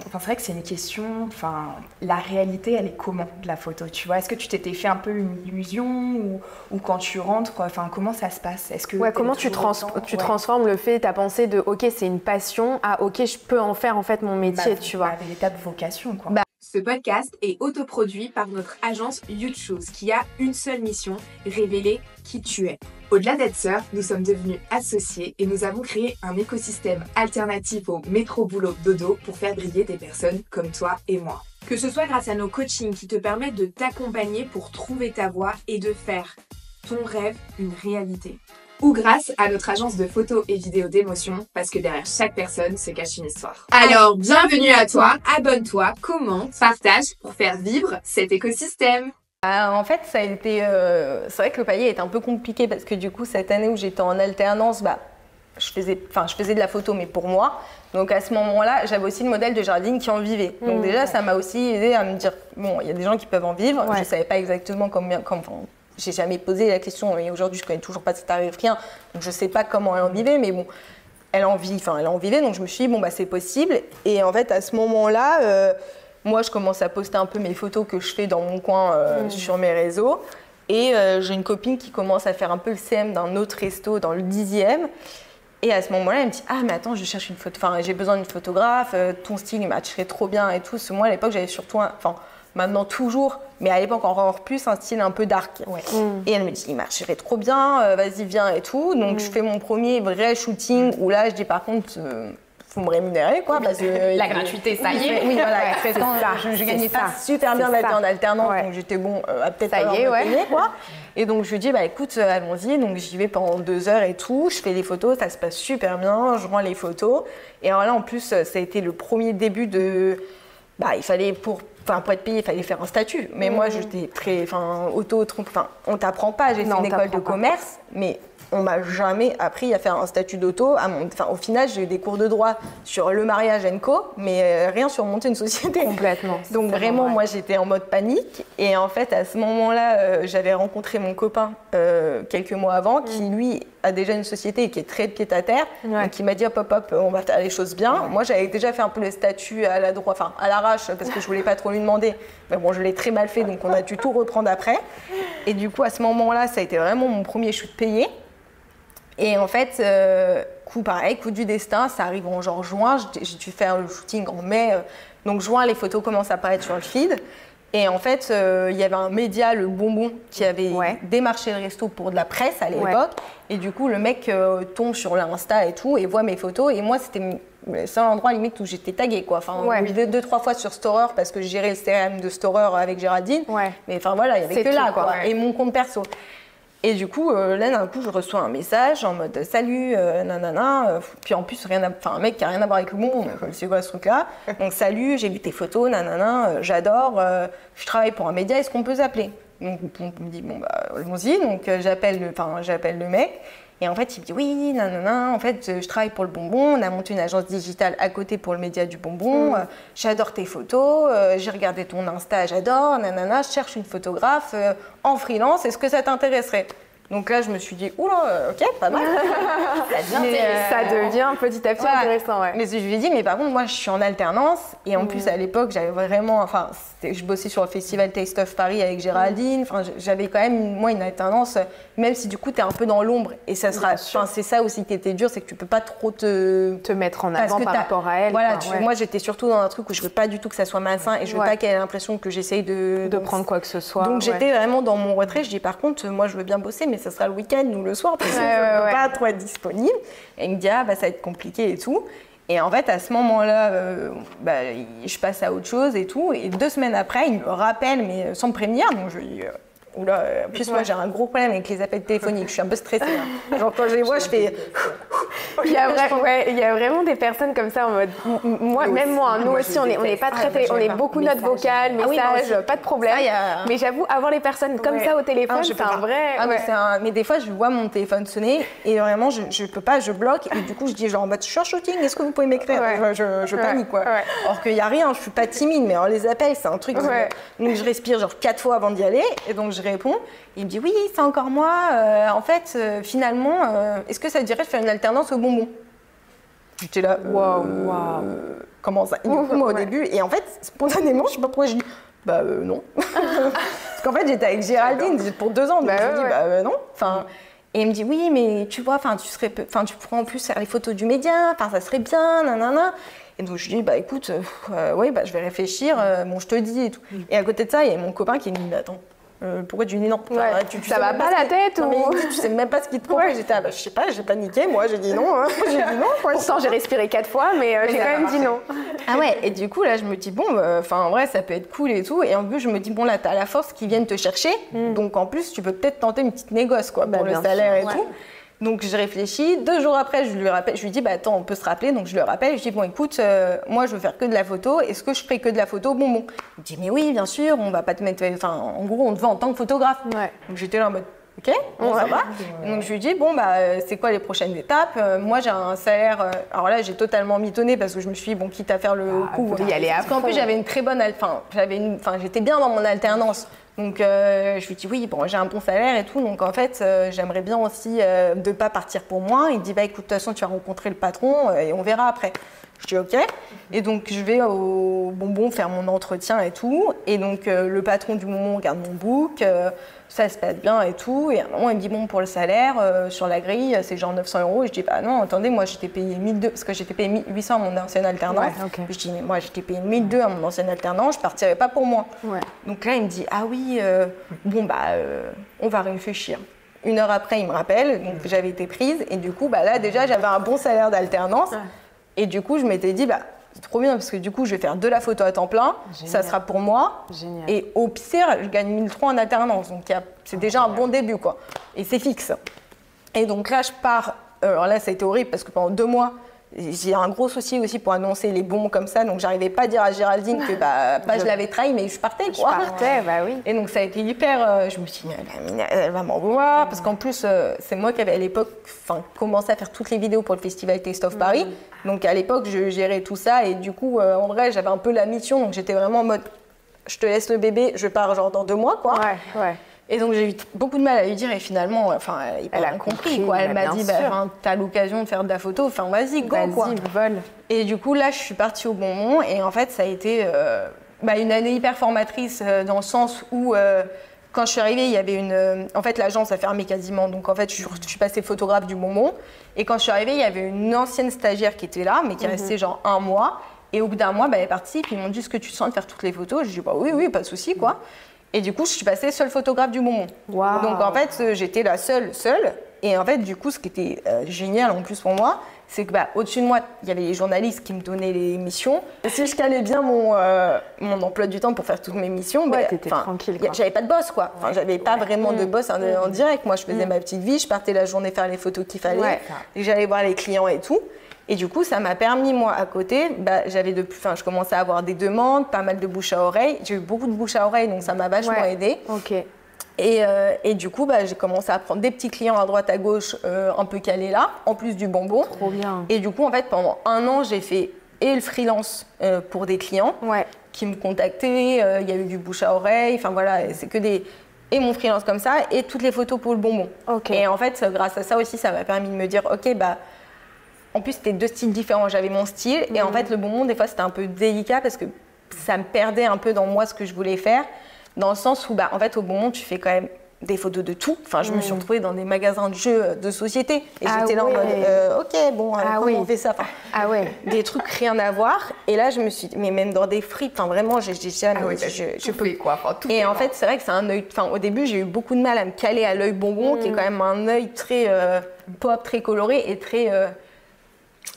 Speaker 1: enfin, c'est vrai que c'est une question, enfin, la réalité, elle est comment de la photo, tu vois? Est-ce que tu t'étais fait un peu une illusion ou quand tu rentres, enfin, comment ça se passe? Est-ce que
Speaker 2: comment tu transformes le fait, ta pensée de, ok, c'est une passion, à, ok, je peux en faire en fait mon métier, tu vois.
Speaker 1: La véritable vocation, quoi.
Speaker 3: Ce podcast est autoproduit par notre agence Youth Shoes qui a une seule mission, révéler qui tu es. Au-delà d'être sœurs, nous sommes devenus associés et nous avons créé un écosystème alternatif au métro boulot dodo pour faire briller des personnes comme toi et moi. Que ce soit grâce à nos coachings qui te permettent de t'accompagner pour trouver ta voie et de faire ton rêve une réalité. Ou grâce à notre agence de photos et vidéos d'émotion, parce que derrière chaque personne se cache une histoire. Alors, bienvenue à toi, abonne-toi, commente, partage pour faire vivre cet écosystème.
Speaker 4: En fait, ça a été, c'est vrai que le palier est un peu compliqué parce que du coup, cette année où j'étais en alternance, bah, je faisais de la photo, mais pour moi. Donc à ce moment-là, j'avais aussi le modèle de Géraldine qui en vivait. Donc déjà, ça m'a aussi aidé à me dire, bon, il y a des gens qui peuvent en vivre. Je ne savais pas exactement j'ai jamais posé la question, et aujourd'hui, je ne connais toujours pas cet tarif, rien. Donc je ne sais pas comment elle en vivait, mais bon, elle en vivait. Donc je me suis dit, bon, bah, c'est possible. Et en fait, à ce moment-là, moi, je commence à poster un peu mes photos que je fais dans mon coin sur mes réseaux. Et j'ai une copine qui commence à faire un peu le CM d'un autre resto dans le 10e. Et à ce moment-là, elle me dit « Ah, mais attends, je cherche une photo, j'ai besoin d'une photographe, ton style, il matcherait trop bien et tout. » Parce que moi, à l'époque, j'avais surtout, maintenant toujours, mais à l'époque encore plus, un style un peu dark. Ouais. Et elle me dit « Il matcherait trop bien, vas-y, viens et tout. » Donc, je fais mon premier vrai shooting où là, je dis par contre, faut me rémunérer, quoi. Parce que,
Speaker 1: la gratuité, ça y est.
Speaker 4: Oui, voilà, très temps, je gagnais pas super bien ma vie en alternance, donc j'étais bon, peut-être
Speaker 2: ça y est,
Speaker 4: payer, quoi. Et donc je lui dis, bah écoute, allons-y. Donc j'y vais pendant 2 heures et tout. Je fais les photos, ça se passe super bien. Je rends les photos. Et alors là, en plus, ça a été le premier début de. Bah, il fallait pour être payé, il fallait faire un statut. Mais moi, j'étais très. On t'apprend pas. J'ai fait une école de commerce, mais on m'a jamais appris à faire un statut d'auto. Au final, j'ai eu des cours de droit sur le mariage & co, mais rien sur monter une société.
Speaker 2: Complètement.
Speaker 4: Donc vraiment, moi, j'étais en mode panique. Et en fait, à ce moment-là, j'avais rencontré mon copain quelques mois avant, qui lui a déjà une société et qui est très pied-à-terre. Donc il m'a dit hop, on va faire les choses bien. Moi, j'avais déjà fait un peu le statut à l'arrache, parce que je voulais pas trop lui demander. Mais bon, je l'ai très mal fait, donc on a dû tout reprendre après. Et du coup, à ce moment-là, ça a été vraiment mon premier shoot payé. Et en fait, coup du destin, ça arrive en genre juin, j'ai dû faire le shooting en mai, donc juin, les photos commencent à apparaître sur le feed. Et en fait, il y avait un média, le Bonbon, qui avait démarché le resto pour de la presse à l'époque. Et du coup, le mec tombe sur l'Insta et tout, et voit mes photos. Et moi, c'était le seul endroit limite où j'étais taguée, quoi. Enfin, 2-3 fois sur Storer, parce que je gérais le CRM de Storer avec Géraldine. Mais enfin voilà, il n'y avait que là, quoi. Et mon compte perso. Et du coup, là, d'un coup, je reçois un message en mode « Salut, nanana ». Puis en plus, un mec qui n'a rien à voir avec le Bonbon, c'est quoi ce truc-là? Donc « Salut, j'ai vu tes photos, nanana, j'adore, je travaille pour un média, est-ce qu'on peut s'appeler ?» Donc on me dit « Bon, bah, allons-y ». Donc j'appelle le mec. Et en fait, il me dit « Oui, nanana, en fait, je travaille pour le Bonbon, on a monté une agence digitale à côté pour le média du Bonbon, j'adore tes photos, j'ai regardé ton Insta, j'adore, nanana, je cherche une photographe en freelance, est-ce que ça t'intéresserait ?» Donc là, je me suis dit, oula, ok, pas mal.
Speaker 2: Ça devient petit à petit intéressant,
Speaker 4: Mais je lui ai dit, mais par contre, moi, je suis en alternance. Et en plus, à l'époque, j'avais vraiment, je bossais sur le festival Taste of Paris avec Géraldine. J'avais quand même, moi, une alternance, même si du coup, tu es un peu dans l'ombre. Et ça sera, c'est ça aussi qui était dur, c'est que tu peux pas trop te
Speaker 2: mettre en avant par rapport à elle.
Speaker 4: Voilà, moi, j'étais surtout dans un truc où je veux pas du tout que ça soit malsain et je veux pas qu'elle ait l'impression que j'essaye de
Speaker 2: prendre quoi que ce soit.
Speaker 4: Donc, j'étais vraiment dans mon retrait. Je dis, par contre, moi, je veux bien bosser, mais ça sera le week-end ou le soir parce que je ne peux pas trop être disponible. Et il me dit, ça va être compliqué et tout. Et en fait, à ce moment-là, je passe à autre chose et tout. Et 2 semaines après, il me rappelle, mais sans me prévenir. Donc je lui dis, oula, en plus, moi, j'ai un gros problème avec les appels téléphoniques. Je suis un peu stressée. Genre, quand je les vois, je fais.
Speaker 2: Il y a vraiment des personnes comme ça en mode. Nous aussi, on n'est pas très. On est beaucoup notes vocales, messages, pas de problème. Mais j'avoue, avoir les personnes comme ça au téléphone, c'est un vrai.
Speaker 4: Mais des fois, je vois mon téléphone sonner et vraiment, je peux pas, je bloque. Et du coup, je dis genre, je suis en shooting, est-ce que vous pouvez m'écrire? Je panique, quoi. Alors qu'il n'y a rien, je suis pas timide, mais alors, les appels, c'est un truc. Donc, je respire genre 4 fois avant d'y aller. Et donc, je réponds. Il me dit, oui, c'est encore moi. En fait, finalement, est-ce que ça te dirait de faire une alternance au Bonbon? J'étais là, comment ça? Et du coup, moi, au début, et en fait, spontanément, je sais pas pourquoi je dis, non. Parce qu'en fait, j'étais avec Géraldine pour 2 ans, donc je dis, non. Et il me dit, oui, mais tu vois, tu pourrais en plus faire les photos du média, ça serait bien, nanana. Et donc, je lui dis, écoute, je vais réfléchir, je te dis et tout. Et à côté de ça, il y a mon copain qui me dit, attends. Pourquoi tu dis non?
Speaker 2: Ça va pas la tête
Speaker 4: ou... Non, mais tu sais même pas ce qu'il te propose. J'étais je sais pas, j'ai paniqué, moi j'ai dit non. J'ai dit non.
Speaker 2: Pourtant j'ai respiré 4 fois, mais j'ai quand même dit non.
Speaker 4: Ah ouais, et du coup là je me dis en vrai ça peut être cool et tout. Et en plus je me dis là t'as la force qu'ils viennent te chercher, donc en plus tu peux peut-être tenter une petite négoce pour le salaire et tout. Donc je réfléchis, 2 jours après je lui dis attends on peut se rappeler, donc je le rappelle, je dis écoute moi je veux faire que de la photo, est-ce que je ferai que de la photo Bonbon? Il me dit mais oui bien sûr, on va pas te mettre, en gros on te vend en tant que photographe. Donc j'étais là en mode ok, bon, ça va. Et donc je lui dis, bon, c'est quoi les prochaines étapes? Moi, j'ai un salaire. Alors là, j'ai totalement mitonné parce que je me suis dit, bon, quitte à faire le coup.
Speaker 2: y aller à
Speaker 4: parce qu'en plus, j'avais une très bonne. J'étais bien dans mon alternance. Donc je lui dis, oui, bon, j'ai un bon salaire et tout. Donc en fait, j'aimerais bien aussi de ne pas partir pour moi. Il dit, écoute, de toute façon, tu vas rencontrer le patron et on verra après. Je dis, ok. Et donc, je vais au Bonbon faire mon entretien et tout. Et donc, le patron du Bonbon regarde mon book. Ça se passe bien et tout. Et à un moment, il me dit, bon, pour le salaire, sur la grille, c'est genre 900 €. Et je dis, bah non, attendez, moi, j'étais payé 1200 parce que j'étais payé 800 à mon ancienne alternance.
Speaker 2: Ouais, okay.
Speaker 4: Je dis, mais moi, j'étais payé 1200 à mon ancienne alternance, je partirais pas pour moi.
Speaker 2: Ouais.
Speaker 4: Donc là, il me dit, ah oui, bon, on va réfléchir. 1 heure après, il me rappelle, donc j'avais été prise. Et du coup, là, déjà, j'avais un bon salaire d'alternance. Ouais. Et du coup, je m'étais dit, c'est trop bien parce que du coup, je vais faire de la photo à temps plein. Génial. Ça sera pour moi.
Speaker 2: Génial.
Speaker 4: Et au pire, je gagne 1300 en alternance. Donc, c'est déjà un bon début, quoi. Et c'est fixe. Et donc là, je pars. Alors là, ça a été horrible parce que pendant 2 mois, j'ai un gros souci aussi pour annoncer les bons comme ça. Donc, j'arrivais pas à dire à Géraldine que je l'avais trahi, mais je partais, quoi.
Speaker 2: Je partais, oui.
Speaker 4: Et donc, ça a été hyper. Je me suis dit, elle va m'en vouloir. Parce qu'en plus, c'est moi qui avais à l'époque commencé à faire toutes les vidéos pour le Festival Taste of Paris. Donc, à l'époque, je gérais tout ça. Et du coup, en vrai, j'avais un peu la mission. Donc, j'étais vraiment en mode, je te laisse le bébé, je pars genre dans 2 mois, quoi.
Speaker 2: Ouais.
Speaker 4: Et donc, j'ai eu beaucoup de mal à lui dire. Et finalement, elle a compris, quoi. Elle m'a dit, t'as l'occasion de faire de la photo. Vas-y, go, quoi.
Speaker 2: Vas-y, vole.
Speaker 4: Et du coup, là, je suis partie au Bonbon. Et en fait, ça a été une année hyper formatrice dans le sens où, quand je suis arrivée, il y avait en fait, l'agence a fermé quasiment. Donc, en fait, je suis passée photographe du Bonbon. Et quand je suis arrivée, il y avait une ancienne stagiaire qui était là, mais qui restait genre 1 mois. Et au bout d'1 mois, elle est partie. Puis ils m'ont dit, est-ce que tu sens de faire toutes les photos? Je dis, oui, pas de souci, quoi. Et du coup, je suis passée seule photographe du Bonbon.
Speaker 2: Wow.
Speaker 4: Donc, en fait, j'étais la seule. Et en fait, du coup, ce qui était génial en plus pour moi, c'est que au-dessus de moi, il y avait les journalistes qui me donnaient les missions. Et si je calais bien mon emploi du temps pour faire toutes mes missions,
Speaker 2: t'étais tranquille, quoi.
Speaker 4: J'avais pas de boss, quoi. J'avais pas vraiment de boss en direct. Moi, je faisais ma petite vie, je partais la journée faire les photos qu'il fallait. Et j'allais voir les clients et tout. Et du coup, ça m'a permis, moi, à côté, je commençais à avoir des demandes, pas mal de bouche à oreille. J'ai eu beaucoup de bouche à oreille, donc ça m'a vachement aidée.
Speaker 2: Ok.
Speaker 4: Et du coup, j'ai commencé à prendre des petits clients à droite, à gauche, un peu calés là, en plus du Bonbon.
Speaker 2: Trop bien.
Speaker 4: Et du coup, en fait, pendant 1 an, j'ai fait le freelance pour des clients qui me contactaient. Il y a eu du bouche à oreille. C'est que des... Et mon freelance comme ça, et toutes les photos pour le Bonbon.
Speaker 2: Okay.
Speaker 4: Et en fait, grâce à ça aussi, ça m'a permis de me dire, ok, en plus, c'était 2 styles différents. J'avais mon style. Et en fait, le Bonbon, des fois, c'était un peu délicat parce que ça me perdait un peu dans moi ce que je voulais faire. Dans le sens où, en fait, au Bonbon, tu fais quand même des photos de tout. Je me suis retrouvée dans des magasins de jeux de société. Et j'étais là en mode, ok, comment on fait ça? Des trucs rien à voir. Et là, je me suis dit, mais même dans des frites, vraiment, je peux.
Speaker 1: Quoi.
Speaker 4: Et en fait, c'est vrai que c'est un œil. Au début, j'ai eu beaucoup de mal à me caler à l'œil Bonbon, qui est quand même un œil très pop, très coloré et très.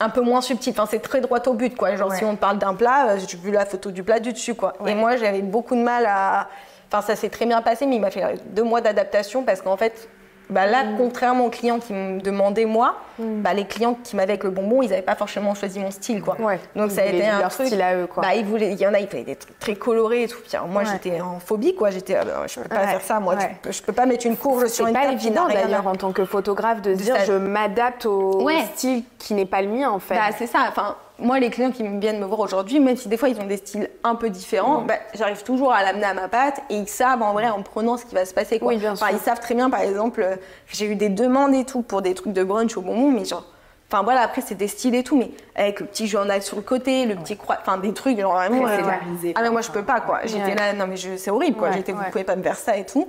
Speaker 4: Un peu moins subtil, c'est très droit au but, quoi. Genre, si on parle d'un plat, j'ai vu la photo du plat du dessus, quoi. Et moi, j'avais beaucoup de mal à. Ça s'est très bien passé, mais il m'a fait 2 mois d'adaptation parce qu'en fait, là, contrairement aux clients qui me demandaient moi, les clients qui m'avaient avec le Bonbon, ils n'avaient pas forcément choisi mon style, quoi. Donc ça a été un truc.
Speaker 2: Style à eux, quoi.
Speaker 4: Il y en a, ils voulaient des trucs très colorés et tout. Puis, moi, j'étais en phobie, quoi. J'étais, je peux pas faire ça, moi. Je peux pas mettre une courge sur une table.
Speaker 2: C'est pas évident d'ailleurs en tant que photographe de se dire, je m'adapte au style qui n'est pas le mien, en fait.
Speaker 4: C'est ça. Moi, les clients qui viennent me voir aujourd'hui, même si des fois ils ont des styles un peu différents, j'arrive toujours à l'amener à ma patte et ils savent en vrai en prenant ce qui va se passer, quoi.
Speaker 2: Oui, bien sûr.
Speaker 4: Ils savent très bien, par exemple, j'ai eu des demandes et tout pour des trucs de brunch au Bonbon, mais genre, après c'est des styles et tout, mais avec le petit journal sur le côté, le petit des trucs, genre vraiment. Mais moi je peux pas, quoi. J'étais là, non mais c'est horrible, quoi. Vous pouvez pas me faire ça et tout.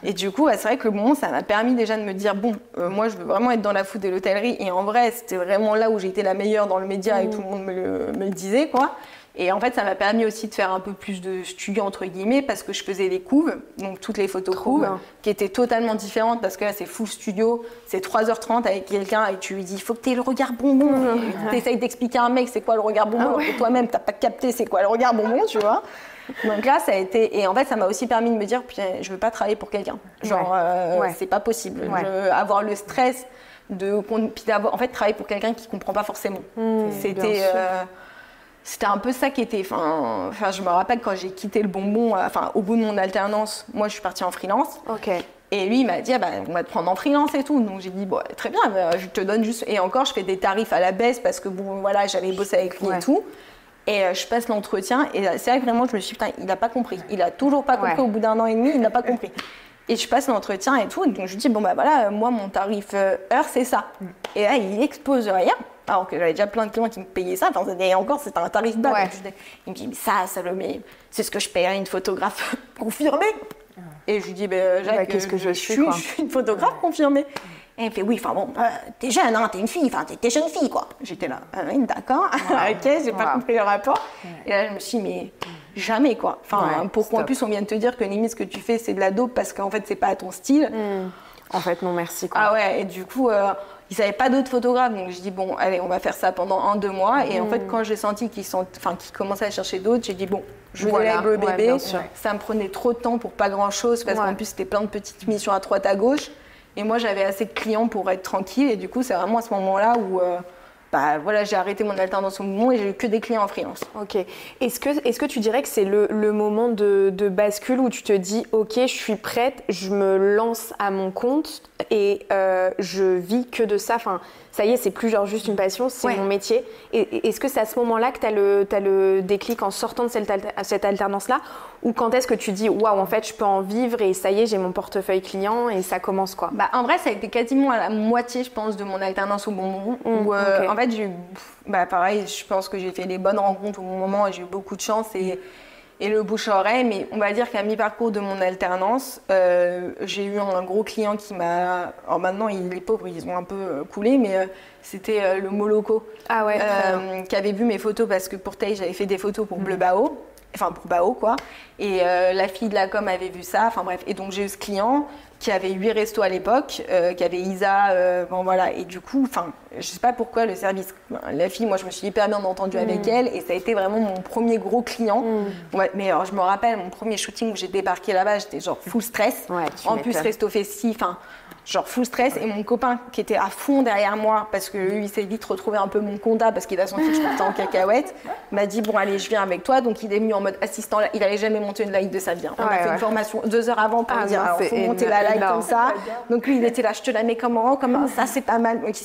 Speaker 4: Et du coup, c'est vrai que le Bonbon, ça m'a permis déjà de me dire, bon, moi je veux vraiment être dans la food et l'hôtellerie. Et en vrai, c'était vraiment là où j'étais la meilleure dans le média et tout le monde me le disait, quoi. Et en fait, ça m'a permis aussi de faire un peu plus de studio, entre guillemets, parce que je faisais les couves, donc toutes les photos couves, qui étaient totalement différentes, parce que là, c'est full studio, c'est 3h30 avec quelqu'un, et tu lui dis, il faut que tu aies le regard Bonbon. Tu essayes d'expliquer à un mec c'est quoi le regard Bonbon, alors que toi-même, tu n'as pas capté c'est quoi le regard Bonbon, tu vois. Donc là, ça a été... Et en fait, ça m'a aussi permis de me dire, je ne veux pas travailler pour quelqu'un. Genre, c'est pas possible. Avoir le stress puis d'avoir... En fait, travailler pour quelqu'un qui ne comprend pas forcément. C'était un peu ça qui était. Je me rappelle quand j'ai quitté le Bonbon, au bout de mon alternance, moi je suis partie en freelance.
Speaker 2: Ok.
Speaker 4: Et lui, il m'a dit, ah bah, on va te prendre en freelance et tout. Donc j'ai dit, bon, très bien, je te donne juste. Et encore, je fais des tarifs à la baisse parce que bon, voilà, j'avais bossé avec lui et tout. Et je passe l'entretien. Et c'est vrai que vraiment, je me suis dit, putain, il n'a pas compris. Il a toujours pas compris. Au bout d'1 an et demi, il n'a pas compris. Et je passe l'entretien et tout. Et donc je lui dis, bon, bah voilà, moi, mon tarif heure, c'est ça. Et là, il explose de rire. Alors que j'avais déjà plein de clients qui me payaient ça. Enfin, et encore, c'était un tarif bas. Il me dit, mais ça, Salomé, c'est ce que je paierais une photographe confirmée. Et je lui dis, Jacques,
Speaker 2: qu'est-ce que je suis
Speaker 4: une photographe confirmée. Et il me fait, oui, enfin bon, t'es jeune, hein, t'es une fille, enfin t'es jeune fille, quoi. J'étais là, oui, d'accord, ok, j'ai pas compris le rapport. Et là, je me suis dit, mais jamais, quoi. Enfin, pourquoi en plus on vient de te dire que limite ce que tu fais, c'est de la dope parce qu'en fait, c'est pas à ton style.
Speaker 2: En fait, non, merci, quoi.
Speaker 4: Ah ouais, et du coup, ils savaient pas d'autres photographes, donc je dis, bon, allez, on va faire ça pendant 1-2 mois. Et en fait, quand j'ai senti qu'ils commençaient à chercher d'autres, j'ai dit, bon, je lève le bébé. Ça me prenait trop de temps pour pas grand-chose, parce qu'en plus, c'était plein de petites missions à droite, à gauche. Et moi, j'avais assez de clients pour être tranquille. Et du coup, c'est vraiment à ce moment-là où voilà, j'ai arrêté mon alternance au moment et j'ai eu que des clients en freelance.
Speaker 2: Ok. Est-ce que tu dirais que c'est le moment de bascule où tu te dis, ok, je suis prête, je me lance à mon compte et je vis que de ça. Enfin, ça y est, c'est plus genre juste une passion, c'est mon métier. Et est-ce que c'est à ce moment-là que tu as le déclic en sortant de cette alternance-là, ou quand est-ce que tu dis, waouh, en fait, je peux en vivre et ça y est, j'ai mon portefeuille client et ça commence, quoi?
Speaker 4: En vrai, ça a été quasiment à la moitié, je pense, de mon alternance au bon moment. En fait, pareil, je pense que j'ai fait les bonnes rencontres au bon moment et j'ai eu beaucoup de chance et le bouche à oreille. Mais on va dire qu'à mi-parcours de mon alternance, j'ai eu un gros client qui m'a... Alors maintenant, les pauvres, ils ont un peu coulé, mais c'était le Moloko qui avait vu mes photos parce que pour Tay, j'avais fait des photos pour Bleu Bao. Enfin, pour Bao, quoi. Et la fille de la com avait vu ça. Enfin, bref. Et donc, j'ai eu ce client qui avait 8 restos à l'époque, qui avait Isa. Bon, voilà. Et du coup, enfin, je sais pas pourquoi le service... La fille, moi, je me suis hyper bien entendue avec elle. Et ça a été vraiment mon premier gros client. Ouais, mais alors, je me rappelle, mon premier shooting où j'ai débarqué là-bas, j'étais genre full stress. En plus, resto festif. Enfin, genre full stress. Et mon copain qui était à fond derrière moi, parce que lui, il s'est vite retrouvé un peu mon compta, parce qu'il a senti que je partais en cacahuète, m'a dit, bon, allez, je viens avec toi. Donc, il est venu en mode assistant. Il n'allait jamais monter une live de sa vie. On a fait une formation 2 heures avant pour lui dire, il faut monter la live comme ça. Donc, lui, il était là, je te la mets comment ça, c'est pas mal. Donc,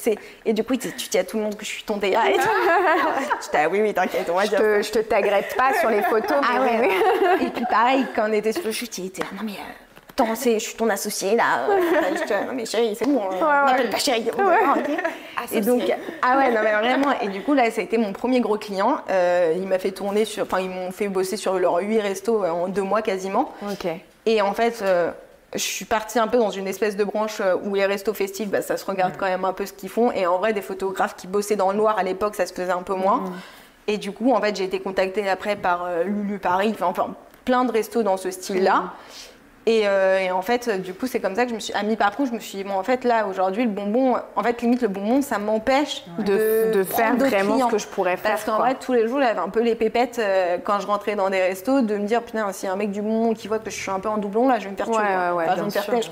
Speaker 4: et du coup, il dit, tu dis à tout le monde que je suis ton DA. Et j'étais, ah oui, t'inquiète, on va dire.
Speaker 2: Je te taguerai pas sur les photos.
Speaker 4: Et puis, pareil, quand on était sur le shoot, il était là, non, mais. Attends, je suis ton associé là. Non mais chérie, c'est bon, on m'appelle pas chérie. Et donc, non mais vraiment. Et du coup là, ça a été mon premier gros client. Il m'a fait tourner ils m'ont fait bosser sur leurs 8 restos en 2 mois quasiment. Et en fait, je suis partie un peu dans une espèce de branche où les restos festifs, ça se regarde quand même un peu ce qu'ils font. Et en vrai, des photographes qui bossaient dans le noir à l'époque, ça se faisait un peu moins. Et du coup, en fait, j'ai été contactée après par Lulu Paris, enfin plein de restos dans ce style-là. Et en fait, du coup, c'est comme ça que je me suis, à mi-parcours, je me suis dit, bon, en fait, là, aujourd'hui, le bonbon, en fait, limite, le bonbon, ça m'empêche
Speaker 2: de faire vraiment ce que je pourrais faire.
Speaker 4: Parce qu'en vrai, tous les jours, j'avais un peu les pépettes quand je rentrais dans des restos, de me dire, putain, s'il y a un mec du bonbon qui voit que je suis un peu en doublon, là, je vais me faire tuer. Je vais me faire tuer, je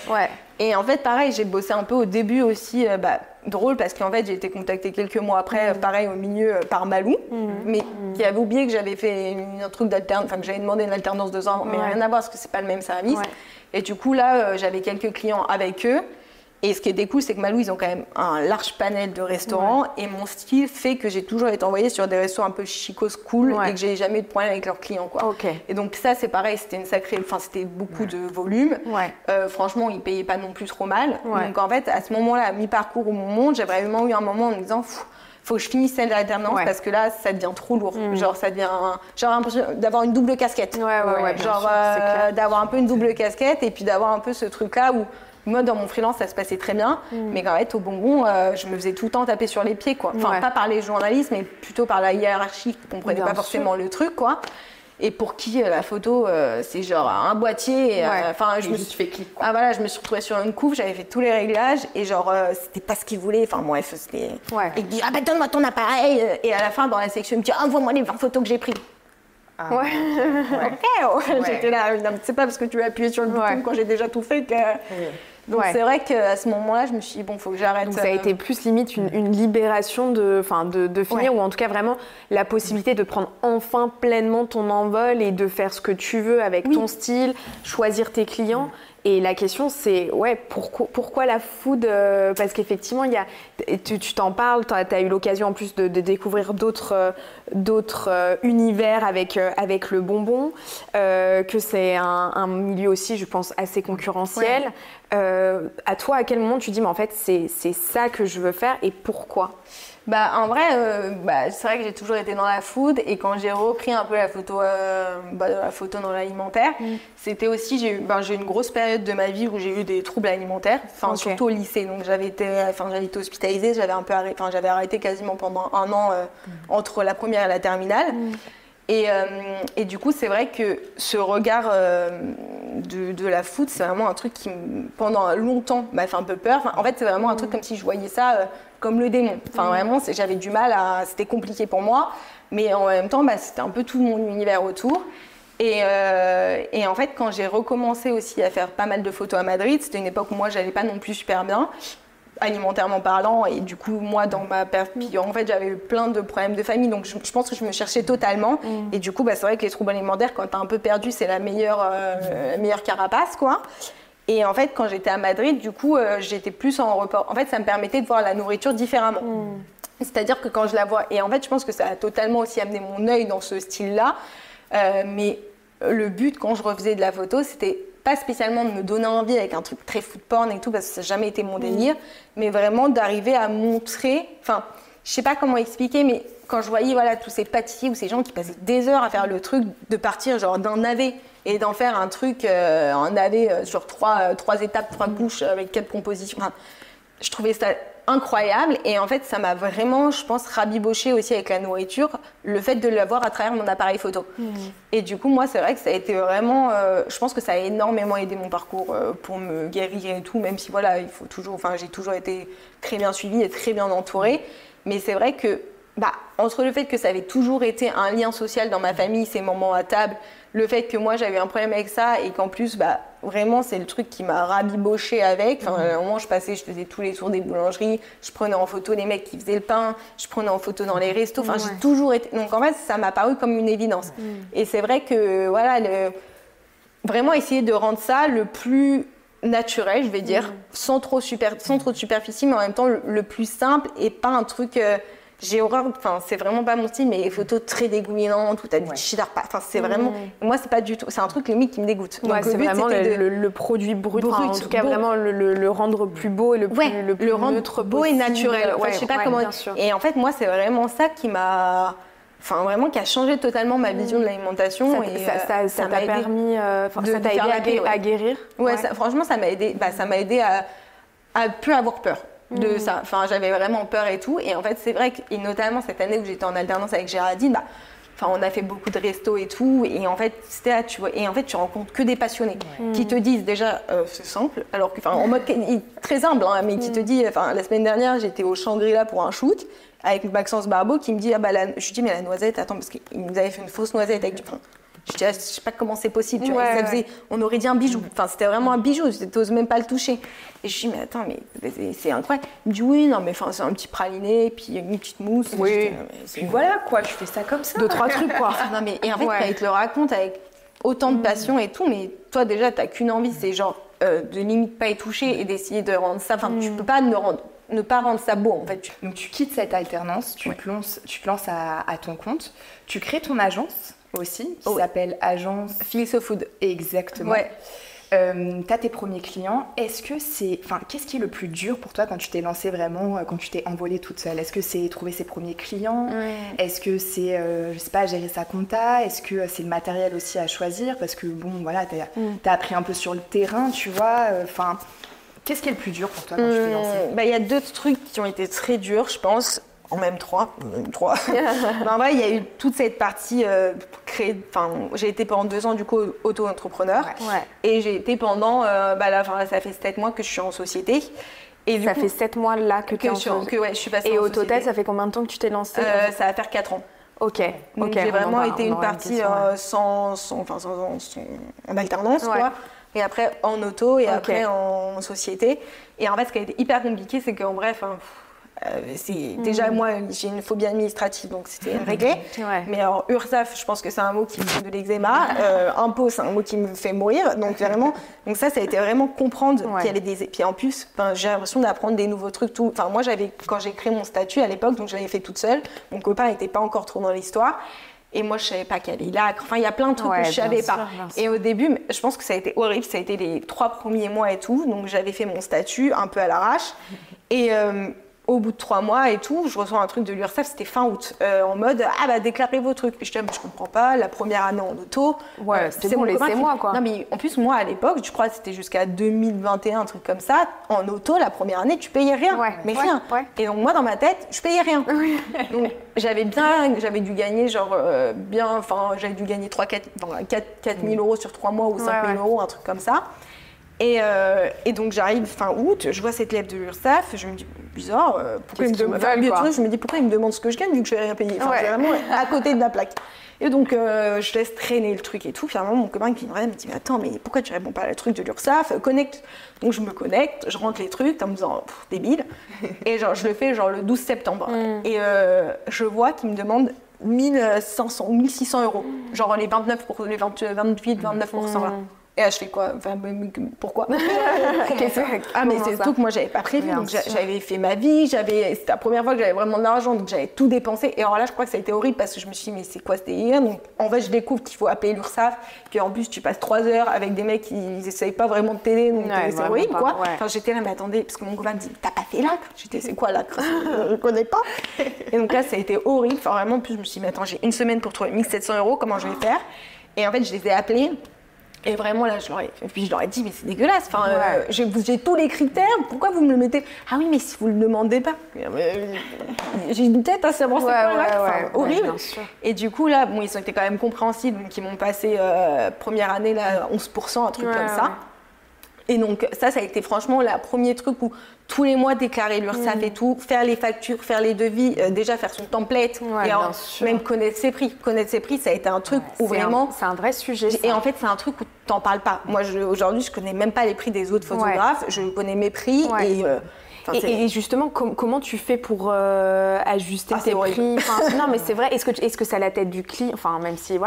Speaker 4: crois. Et en fait, pareil, j'ai bossé un peu au début aussi, drôle, parce qu'en fait, j'ai été contactée quelques mois après, pareil, au milieu, par Malou, mais qui avait oublié que j'avais fait un truc d'alternance, enfin, que j'avais demandé une alternance 2 ans, mais rien à voir, parce que c'est pas le même service. Et du coup, là, j'avais quelques clients avec eux. Et ce qui était cool, c'est que Malou, ils ont quand même un large panel de restaurants. Et mon style fait que j'ai toujours été envoyée sur des restaurants un peu chicos cool et que j'ai jamais eu de problème avec leurs clients, quoi. Et donc ça, c'est pareil, c'était beaucoup de volume. Franchement, ils payaient pas non plus trop mal. Donc en fait, à ce moment-là, à mi-parcours où mon monde, j'ai vraiment eu un moment en me disant, faut que je finisse celle de l'alternance parce que là, ça devient trop lourd. Genre, ça devient l'impression d'avoir une double casquette. D'avoir un peu une double casquette et puis d'avoir un peu ce truc-là où moi, dans mon freelance, ça se passait très bien, mais en fait, au bonbon, je me faisais tout le temps taper sur les pieds, quoi. Enfin, pas par les journalistes, mais plutôt par la hiérarchie qui comprenait pas forcément le truc, quoi. Et pour qui la photo, c'est genre un boîtier. Je me suis fait clic. Je me suis retrouvée sur une couve, j'avais fait tous les réglages et genre, c'était pas ce qu'ils voulaient. Enfin, bref, c'était. Et il dit, donne-moi ton appareil. Et à la fin, dans la section, il me dit, envoie-moi les 20 photos que j'ai prises. J'étais là, c'est pas parce que tu as appuyé sur le bouton quand j'ai déjà tout fait que. Donc c'est vrai qu'à ce moment-là, je me suis dit, bon, il faut que j'arrête.
Speaker 2: Donc ça a été plus limite une libération de finir, ou en tout cas vraiment la possibilité de prendre enfin pleinement ton envol et de faire ce que tu veux avec ton style, choisir tes clients. Et la question, c'est pourquoi la food parce qu'effectivement, tu t'en parles, tu as eu l'occasion en plus de découvrir d'autres univers avec le bonbon, que c'est un milieu aussi, je pense, assez concurrentiel. À toi, à quel moment tu dis, mais en fait, c'est ça que je veux faire et pourquoi ?
Speaker 4: En vrai, c'est vrai que j'ai toujours été dans la food et quand j'ai repris un peu la photo dans l'alimentaire, c'était aussi, j'ai eu une grosse période de ma vie où j'ai eu des troubles alimentaires, surtout au lycée. Donc j'avais été hospitalisée, j'avais arrêté quasiment pendant 1 an entre la première et la terminale. Et du coup, c'est vrai que ce regard de la food, c'est vraiment un truc qui, pendant longtemps, m'a fait un peu peur. En fait, c'est vraiment un truc comme si je voyais ça comme le démon. Vraiment, j'avais du mal c'était compliqué pour moi. Mais en même temps, c'était un peu tout mon univers autour. Et en fait, quand j'ai recommencé aussi à faire pas mal de photos à Madrid, c'était une époque où moi, j'allais pas non plus super bien, alimentairement parlant, et du coup moi dans ma puis en fait j'avais eu plein de problèmes de famille, donc je pense que je me cherchais totalement et du coup c'est vrai que les troubles alimentaires, quand t'es un peu perdu, c'est la meilleure carapace quoi. Et en fait quand j'étais à Madrid, du coup j'étais plus en report, en fait ça me permettait de voir la nourriture différemment. C'est-à-dire que quand je la vois, et en fait je pense que ça a totalement aussi amené mon œil dans ce style là, mais le but quand je refaisais de la photo, c'était pas spécialement de me donner envie avec un truc très food porn et tout, parce que ça n'a jamais été mon délire, mais vraiment d'arriver à montrer, je sais pas comment expliquer, mais quand je voyais tous ces pâtissiers ou ces gens qui passaient des heures à faire le truc, de partir genre d'un navet et d'en faire un truc, un navet sur 3 étapes, 3 couches avec 4 compositions, je trouvais ça incroyable et en fait ça m'a vraiment, je pense, rabiboché aussi avec la nourriture, le fait de l'avoir à travers mon appareil photo. Et du coup moi c'est vrai que ça a été vraiment, je pense que ça a énormément aidé mon parcours pour me guérir et tout, même si il faut toujours, j'ai toujours été très bien suivie et très bien entourée, mais c'est vrai que entre le fait que ça avait toujours été un lien social dans ma famille, ces moments à table, le fait que moi j'avais un problème avec ça et qu'en plus vraiment c'est le truc qui m'a rabiboché avec. À un moment je faisais tous les tours des boulangeries, je prenais en photo les mecs qui faisaient le pain, je prenais en photo dans les restos, j'ai toujours été, donc en fait ça m'a paru comme une évidence. Et c'est vrai que vraiment essayer de rendre ça le plus naturel, je vais dire, sans trop de superficie, mais en même temps le plus simple et pas un truc j'ai horreur, c'est vraiment pas mon style, mais les photos très dégoulinantes où t'as du cheddar, c'est vraiment, moi c'est pas du tout, c'est un truc limite qui me dégoûte.
Speaker 2: Donc c'est vraiment le produit brut, en tout cas vraiment le rendre plus beau et le plus
Speaker 4: rendre
Speaker 2: neutre
Speaker 4: beau et naturel. Je sais pas comment. Et en fait moi c'est vraiment ça qui m'a, vraiment qui a changé totalement ma vision de l'alimentation.
Speaker 2: Ça t'a permis, ça t'a aidé à guérir.
Speaker 4: Franchement ça m'a aidé, à plus avoir peur de ça. J'avais vraiment peur et tout. Et en fait, c'est vrai que, et notamment cette année où j'étais en alternance avec Géraldine, on a fait beaucoup de restos et tout. Et en fait, c'était là, tu vois. Et en fait, tu rencontres que des passionnés qui te disent déjà, c'est simple. Alors que, en mode très humble, mais qui te dit, la semaine dernière, j'étais au Shangri-La pour un shoot avec Maxence Barbeau qui me dit, je lui dis, mais la noisette, attends, parce qu'il nous avait fait une fausse noisette avec du pain. Je dis, je sais pas comment c'est possible, tu vois. On aurait dit un bijou. C'était vraiment un bijou, tu n'oses même pas le toucher. Et je dis, mais attends, mais c'est incroyable. Il me dit, oui, non, mais c'est un petit praliné, puis une petite mousse.
Speaker 1: Oui, puis voilà, quoi, tu fais ça comme ça.
Speaker 2: 2-3 trucs, quoi.
Speaker 4: Non, mais, et en fait, quand il te le raconte avec autant de passion et tout, mais toi, déjà, t'as qu'une envie, c'est genre de limite pas y toucher et d'essayer de rendre ça. Tu peux pas ne pas rendre ça beau, en fait.
Speaker 1: Donc, tu quittes cette alternance, tu te lances à ton compte, tu crées ton agence aussi, qui s'appelle Agence
Speaker 4: Feel So Food.
Speaker 1: Exactement. T'as tes premiers clients. Qu'est-ce qui est le plus dur pour toi quand tu t'es lancée vraiment, quand tu t'es envolée toute seule? Est-ce que c'est trouver ses premiers clients? Est-ce que c'est, je sais pas, gérer sa compta? Est-ce que c'est le matériel aussi à choisir? Parce que t'as appris un peu sur le terrain, tu vois. Qu'est-ce qui est le plus dur pour toi quand tu t'es lancée?
Speaker 4: Il y a 2 trucs qui ont été très durs, je pense. Même 3. En vrai, il y a eu toute cette partie créée. J'ai été pendant 2 ans du coup auto-entrepreneur. Et j'ai été pendant, ça fait 7 mois que je suis en société.
Speaker 2: Et ça fait 7 mois là que tu es en société.
Speaker 4: Je suis passée
Speaker 2: et
Speaker 4: en
Speaker 2: au
Speaker 4: société.
Speaker 2: total, ça fait combien de temps que tu t'es lancée?
Speaker 4: Ça va faire 4 ans.
Speaker 2: Ok.
Speaker 4: Donc j'ai vraiment été une partie en alternance, quoi. et après en auto, et après en société. Et en fait, ce qui a été hyper compliqué, c'est qu'en vrai, déjà, moi, j'ai une phobie administrative, donc c'était réglé. Mais alors, URSSAF, je pense que c'est un mot qui me fait de l'eczéma. Impôt, c'est un mot qui me fait mourir. Donc, vraiment, ça a été vraiment comprendre qu'il y avait des... Puis en plus, j'ai l'impression d'apprendre des nouveaux trucs. Enfin, moi, quand j'ai créé mon statut à l'époque, donc je l'avais fait toute seule. Mon copain n'était pas encore trop dans l'histoire. Et moi, je savais pas qu'il y avait l'ACRE. Enfin, il y a plein de trucs que je savais pas. Et au début, je pense que ça a été horrible. Ça a été les 3 premiers mois et tout. Donc, j'avais fait mon statut un peu à l'arrache. Et... au bout de 3 mois et tout, je reçois un truc de l'URSSAF, c'était fin août, en mode déclarez vos trucs. Et je dis, je comprends pas, la première année en auto.
Speaker 2: C'est bon, laissez-moi quoi.
Speaker 4: Non, mais en plus, moi à l'époque, je crois que c'était jusqu'à 2021, un truc comme ça, en auto, la première année, tu payais rien. Rien. Et donc, moi dans ma tête, je payais rien. Donc, j'avais dû gagner, j'avais dû gagner 4 000 euros sur 3 mois ou 5 000 euros, un truc comme ça. Et donc j'arrive fin août, je vois cette lettre de l'URSSAF, je me dis bizarre, pourquoi ils me demandent ce que je gagne vu que je vais rien payer. C'est vraiment à côté de la plaque. Et donc je laisse traîner le truc et tout. Finalement mon copain qui me dit mais attends, mais pourquoi tu réponds pas à la truc de l'URSSAF, connecte. Donc je me connecte, je rentre les trucs en me disant débile. Et je le fais le 12 septembre. Et je vois qu'il me demande 1500 ou 1600 euros, genre les 28-29% là. Et là, je fais quoi? Pourquoi? Mais c'est tout que moi, j'avais pas prévu. Donc, j'avais fait ma vie. C'était la première fois que j'avais vraiment de l'argent. Donc, j'avais tout dépensé. Et alors là, je crois que ça a été horrible parce que je me suis dit, mais c'est quoi ce délire? Donc, en fait, je découvre qu'il faut appeler l'URSSAF. Puis, en plus, tu passes 3 heures avec des mecs qui n'essayent pas vraiment de t'aider. Donc, c'est horrible, quoi. Enfin, j'étais là, mais attendez, parce que mon copain me dit, t'as pas fait l'ACRE? J'étais, c'est quoi l'ACRE? Je connais pas. Et donc là, ça a été horrible. Enfin, vraiment, en plus, je me suis dit, mais attends, j'ai une semaine pour trouver 1700 euros. Comment je vais faire? Et en fait, je les ai appelés. Et vraiment là, je leur ai dit, mais c'est dégueulasse. Enfin, j'ai tous les critères. Pourquoi vous me le mettez? Ah oui, mais si vous le demandez pas. J'ai une tête à savoir c'est quoi là. Horrible. Et du coup là, ils ont été quand même compréhensibles, donc ils m'ont passé première année là 11%, un truc comme ça. Et donc ça a été franchement le premier truc où tous les mois déclarer l'URSSAF et tout, faire les factures, faire les devis, déjà faire son template, et même connaître ses prix. Connaître ses prix, ça a été un truc où vraiment...
Speaker 2: C'est un vrai sujet.
Speaker 4: Et en fait, c'est un truc où t'en parles pas. Moi, aujourd'hui, je connais même pas les prix des autres photographes. Je connais mes prix
Speaker 2: et justement, comment tu fais pour ajuster tes prix? Non, mais c'est vrai. Est-ce que c'est à la tête du client? Enfin, même si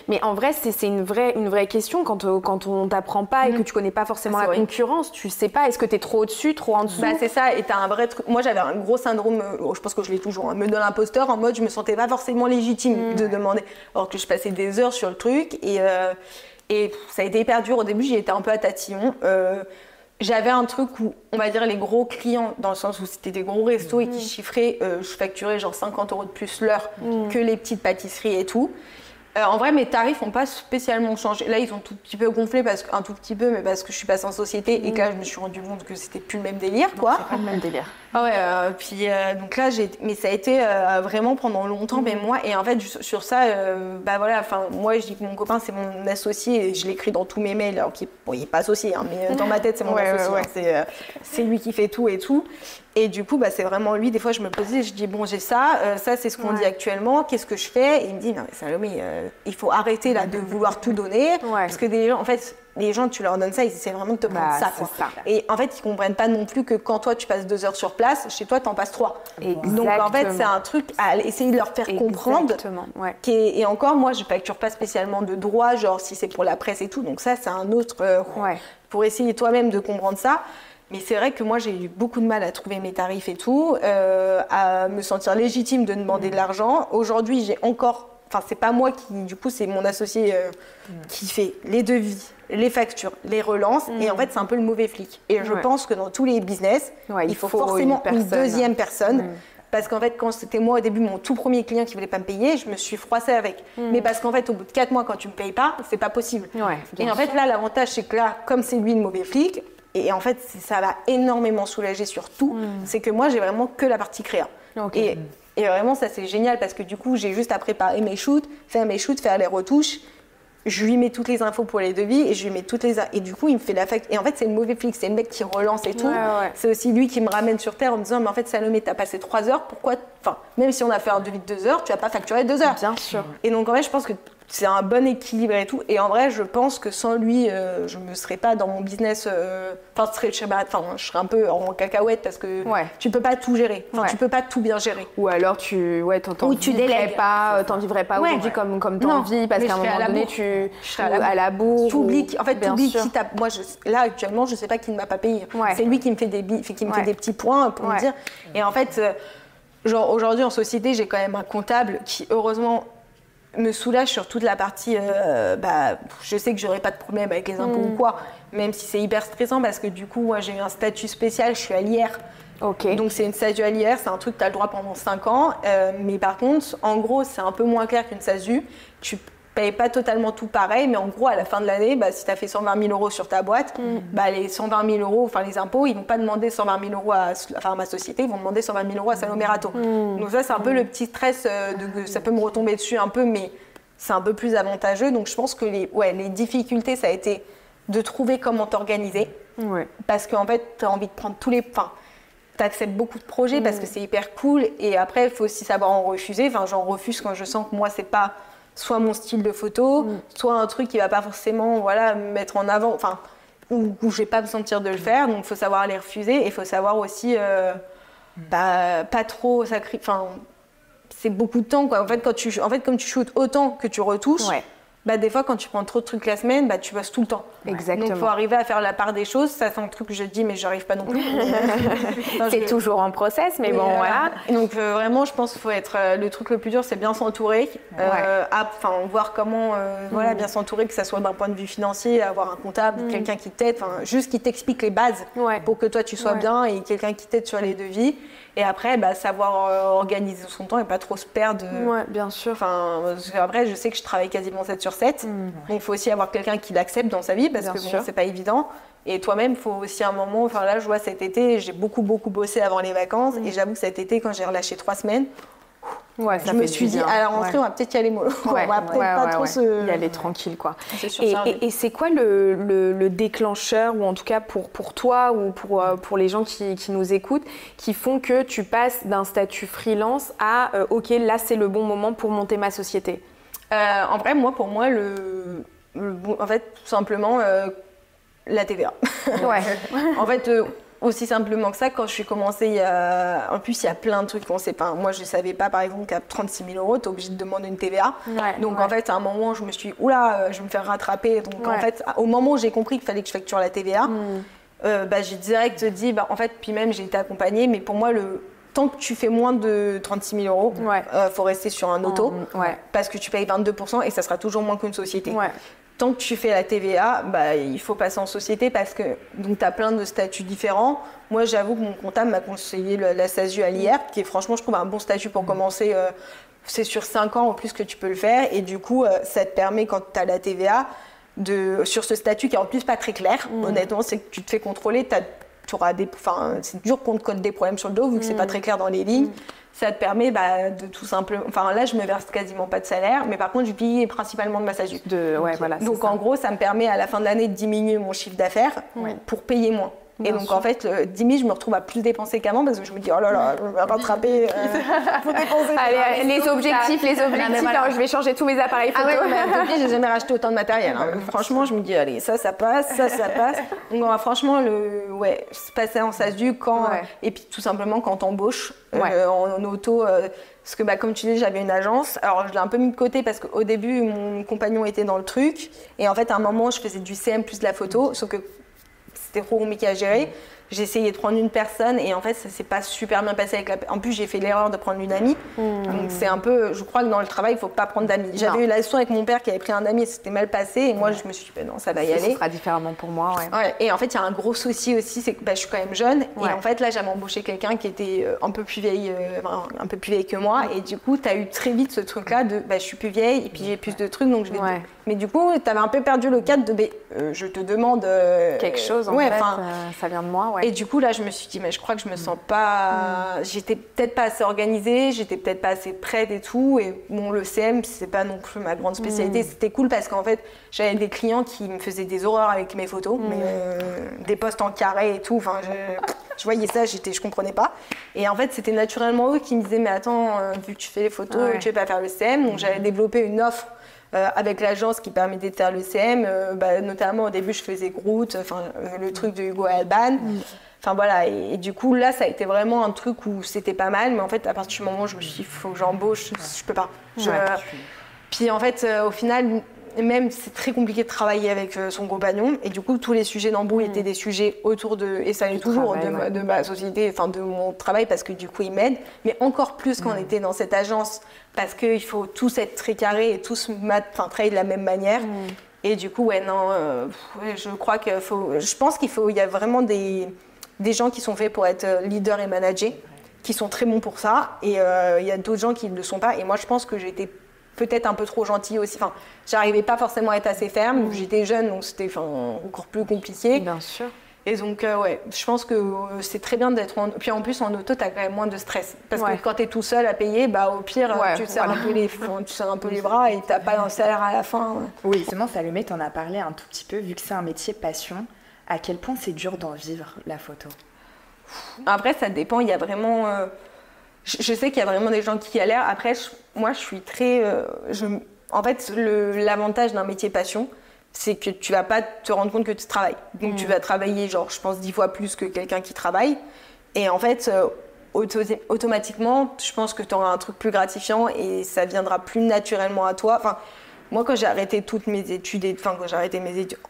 Speaker 2: mais en vrai, c'est une vraie question quand on t'apprend pas et que tu connais pas forcément la concurrence. Tu sais pas. Est-ce que t'es trop au-dessus, trop en dessous?
Speaker 4: C'est ça. Et t'as un vrai truc. Moi, j'avais un gros syndrome. Je pense que je l'ai toujours. Me de l'imposteur, en mode je me sentais pas forcément légitime de demander, alors que je passais des heures sur le truc et ça a été hyper dur au début. J'y étais un peu à tatillon. J'avais un truc où, on va dire, les gros clients, dans le sens où c'était des gros restos et qui chiffraient, je facturais genre 50 euros de plus l'heure que les petites pâtisseries et tout. En vrai, mes tarifs n'ont pas spécialement changé. Là, ils ont tout petit peu gonflé, un tout petit peu, mais parce que je suis passée en société et que là, je me suis rendu compte que c'était plus le même délire, quoi.
Speaker 2: C'est pas le même délire.
Speaker 4: Ah ouais, donc là, mais ça a été vraiment pendant longtemps, mais moi, et en fait, sur ça, moi, je dis que mon copain, c'est mon associé, et je l'écris dans tous mes mails, alors qu'il n'est pas associé, hein, mais dans ma tête, c'est mon associé. Hein, c'est lui qui fait tout et tout. Et du coup, c'est vraiment lui. Des fois, je me posais, je dis, bon, j'ai ça, ça, c'est ce qu'on dit actuellement, qu'est-ce que je fais? Et il me dit, non, mais Salomé, il faut arrêter là de vouloir tout donner, parce que les gens, tu leur donnes ça, ils essaient vraiment de te prendre ça, quoi. Et en fait, ils comprennent pas non plus que quand toi, tu passes 2 heures sur place, chez toi, t'en passes 3.
Speaker 2: Exactement.
Speaker 4: Donc, en fait, c'est un truc à essayer de leur faire comprendre. Et encore, moi, je facture pas spécialement de droit, genre si c'est pour la presse et tout. Donc ça, c'est un autre... pour essayer toi-même de comprendre ça. Mais c'est vrai que moi, j'ai eu beaucoup de mal à trouver mes tarifs et tout, à me sentir légitime de demander de l'argent. Aujourd'hui, j'ai encore... Enfin, c'est pas moi qui... Du coup, c'est mon associé qui fait les devis, les factures, les relances. Et en fait, c'est un peu le mauvais flic. Et je pense que dans tous les business, il faut forcément une deuxième personne. Parce qu'en fait, quand c'était moi au début, mon tout premier client qui voulait pas me payer, je me suis froissée avec. Mais parce qu'en fait, au bout de 4 mois, quand tu me payes pas, c'est pas possible. Et en fait, là, l'avantage, c'est que là, comme c'est lui le mauvais flic, et en fait, ça va énormément soulager sur tout, c'est que moi, j'ai vraiment que la partie créa. Et vraiment, ça, c'est génial parce que du coup, j'ai juste à préparer mes shoots, faire les retouches. Je lui mets toutes les infos pour les devis et je lui mets toutes les... Et du coup, il me fait la facture. Et en fait, c'est le mauvais flic, c'est le mec qui relance et tout. C'est aussi lui qui me ramène sur terre en me disant, mais en fait, Salomé, t'as passé 3 heures, pourquoi... Enfin, même si on a fait un devis de 2 heures, tu vas pas facturer 2 heures.
Speaker 2: Bien sûr.
Speaker 4: Et donc, en fait, je pense que c'est un bon équilibre et tout. Et en vrai, je pense que sans lui, je me serais pas dans mon business. Je serais un peu en cacahuète parce que tu peux pas tout gérer. Tu peux pas tout bien gérer.
Speaker 2: Ou alors tu délègues pas, t'en vivrais pas aujourd'hui comme t'en vis parce qu'à un moment donné, tu à la bourre.
Speaker 4: Tu oublies qui t'a. Moi, là actuellement, je sais pas qui ne m'a pas payé. C'est lui qui me fait des petits points pour me dire. Et en fait, genre aujourd'hui en société, j'ai quand même un comptable qui heureusement me soulage sur toute la partie, je sais que j'aurai pas de problème avec les impôts ou quoi, même si c'est hyper stressant parce que du coup, moi j'ai eu un statut spécial, je suis à l'IR. Donc c'est une SASU à l'IR, c'est un truc que tu as le droit pendant 5 ans, mais par contre, en gros, c'est un peu moins clair qu'une SASU. Tu payes pas totalement tout pareil, mais en gros, à la fin de l'année, si tu as fait 120 000 € sur ta boîte, les 120 000 €, enfin les impôts, ils vont pas demander 120 000 € à ma société, ils vont demander 120 000 € à Salomerato. Donc ça, c'est un peu le petit stress, ça peut me retomber dessus un peu, mais c'est un peu plus avantageux. Donc je pense que les difficultés, ça a été de trouver comment t'organiser. Parce qu'en fait, tu as envie de prendre tous les... Enfin, tu acceptes beaucoup de projets parce que c'est hyper cool. Et après, il faut aussi savoir en refuser. Enfin, j'en refuse quand je sens que moi, c'est pas soit mon style de photo, soit un truc qui va pas forcément me mettre en avant, enfin, où je vais pas me sentir de le faire. Donc, il faut savoir les refuser. Et il faut savoir aussi pas trop sacrifier... Enfin, c'est beaucoup de temps, quoi. En fait, comme tu shootes autant que tu retouches, des fois, quand tu prends trop de trucs la semaine, tu bosses tout le temps.
Speaker 2: Exactement.
Speaker 4: Donc, il faut arriver à faire la part des choses. Ça, c'est un truc que je dis, mais je n'arrive pas non plus.
Speaker 2: C'est toujours en process, mais bon, voilà.
Speaker 4: Donc, vraiment, je pense qu'il faut être... le truc le plus dur, c'est bien s'entourer. Voir comment bien s'entourer, que ça soit d'un point de vue financier, avoir un comptable, quelqu'un qui t'aide, juste qui t'explique les bases pour que toi, tu sois bien et quelqu'un qui t'aide sur les devis. Et après, savoir organiser son temps et pas trop se perdre.
Speaker 2: Bien sûr.
Speaker 4: Après, je sais que je travaille quasiment 7 sur 7. Donc, il faut aussi avoir quelqu'un qui l'accepte dans sa vie parce que c'est pas évident. Et toi-même, il faut aussi un moment... Enfin, là, je vois cet été, j'ai beaucoup bossé avant les vacances. Et j'avoue que cet été, quand j'ai relâché 3 semaines, je me suis dit, à la rentrée, on va peut-être y aller mollo. On va peut-être pas trop
Speaker 2: y aller tranquille, quoi. Et c'est quoi le déclencheur, ou en tout cas pour toi ou pour les gens qui nous écoutent, qui font que tu passes d'un statut freelance à OK, là, c'est le bon moment pour monter ma société?
Speaker 4: En vrai, pour moi, en fait, tout simplement, la TVA. En fait, aussi simplement que ça, quand je suis commencée, en plus, il y a plein de trucs qu'on sait pas. Moi, je ne savais pas, par exemple, qu'à 36 000 €, tu es obligée de demander une TVA. Donc, en fait, à un moment, je me suis dit, oula, je vais me faire rattraper. Donc, en fait, au moment où j'ai compris qu'il fallait que je facture la TVA, j'ai direct dit, en fait, puis même, j'ai été accompagnée, mais pour moi, tant que tu fais moins de 36 000 €, faut rester sur un auto, parce que tu payes 22% et ça sera toujours moins qu'une société. Tant que tu fais la TVA, il faut passer en société parce que tu as plein de statuts différents. Moi, j'avoue que mon comptable m'a conseillé la SASU à l'IR, qui est franchement, je trouve, un bon statut pour commencer. C'est sur 5 ans en plus que tu peux le faire. Et du coup, ça te permet, quand tu as la TVA, sur ce statut qui est en plus pas très clair, honnêtement, c'est que tu te fais contrôler, c'est dur qu'on te code des problèmes sur le dos, vu que c'est pas très clair dans les lignes. Ça te permet de tout simplement... Enfin, là, je me verse quasiment pas de salaire, mais par contre, je vis principalement de ma SASU. Donc, en gros, ça me permet à la fin de l'année de diminuer mon chiffre d'affaires pour payer moins. Et donc, en fait, 10 000, je me retrouve à plus dépenser qu'avant parce que je me dis, oh là là, je vais rattraper. Faut dépenser.
Speaker 2: Allez, les objectifs, alors, je vais changer tous mes appareils photo.
Speaker 4: Depuis, j'ai jamais racheté autant de matériel. Franchement, je me dis, allez, ça passe. Donc, franchement, se passer en SASU quand. Et puis, tout simplement, quand t'embauches en auto. Parce que, comme tu dis, j'avais une agence. Alors, je l'ai un peu mis de côté parce qu'au début, mon compagnon était dans le truc. Et en fait, à un moment, je faisais du CM plus de la photo. Sauf que c'était trop compliqué à gérer. J'ai essayé de prendre une personne et en fait, ça s'est pas super bien passé avec En plus, j'ai fait l'erreur de prendre une amie. Donc, c'est un peu... Je crois que dans le travail, il faut pas prendre d'amis. J'avais eu la leçon avec mon père qui avait pris un ami et c'était mal passé. Et moi, je me suis dit, non, ça va y aller.
Speaker 2: Ça sera différemment pour moi,
Speaker 4: Et en fait, il y a un gros souci aussi, c'est que je suis quand même jeune. Et en fait, là, j'avais embauché quelqu'un qui était un peu plus vieille que moi. Et du coup, tu as eu très vite ce truc-là de, je suis plus vieille et puis j'ai plus de trucs, donc je vais... Mais du coup, tu avais un peu perdu le cadre de, je te demande...
Speaker 2: quelque chose, en fait, ça vient de moi,
Speaker 4: Et du coup, là, je me suis dit, mais je crois que je me sens pas... J'étais peut-être pas assez organisée, j'étais peut-être pas assez prête et tout. Et bon, le CM, c'est pas non plus ma grande spécialité. C'était cool parce qu'en fait, j'avais des clients qui me faisaient des horreurs avec mes photos, des posts en carré et tout. Enfin, je voyais ça, je comprenais pas. Et en fait, c'était naturellement eux qui me disaient, mais attends, vu que tu fais les photos, tu veux pas faire le CM. Donc, j'avais développé une offre avec l'agence qui permettait de faire le CM. Notamment au début, je faisais Groot, le truc de Hugo Alban. Enfin voilà, et du coup là ça a été vraiment un truc où c'était pas mal, mais en fait à partir du moment où je me suis dit il faut que j'embauche, je peux pas. Puis en fait au final même c'est très compliqué de travailler avec son compagnon, et du coup tous les sujets d'embrouille étaient des sujets autour de, et ça l'est toujours, de ma société, enfin de mon travail, parce que du coup ils m'aident, mais encore plus quand on était dans cette agence, parce qu'il faut tous être très carrés et tous travailler de la même manière. Et du coup je crois qu'il faut, je pense il y a vraiment des gens qui sont faits pour être leaders et managers, qui sont très bons pour ça, et il y a d'autres gens qui ne le sont pas, et moi je pense que j'étais peut-être un peu trop gentille aussi, enfin j'arrivais pas forcément à être assez ferme, j'étais jeune donc c'était encore plus compliqué.
Speaker 2: Bien sûr.
Speaker 4: Et donc je pense que c'est très bien d'être puis en plus en auto t'as quand même moins de stress, parce que quand t'es tout seul à payer, au pire tu serres un peu les bras et t'as pas un salaire à la fin.
Speaker 1: Oui, justement Salomé, t'en as parlé un tout petit peu, vu que c'est un métier passion. À quel point c'est dur d'en vivre, la photo?
Speaker 4: Après, ça dépend. Il y a vraiment... je sais qu'il y a vraiment des gens qui galèrent. Après, moi, je suis très... En fait, l'avantage d'un métier passion, c'est que tu vas pas te rendre compte que tu travailles. Donc, tu vas travailler, je pense, 10 fois plus que quelqu'un qui travaille. Et en fait, automatiquement, je pense que tu auras un truc plus gratifiant et ça viendra plus naturellement à toi. Enfin, moi, quand j'ai arrêté toutes mes études,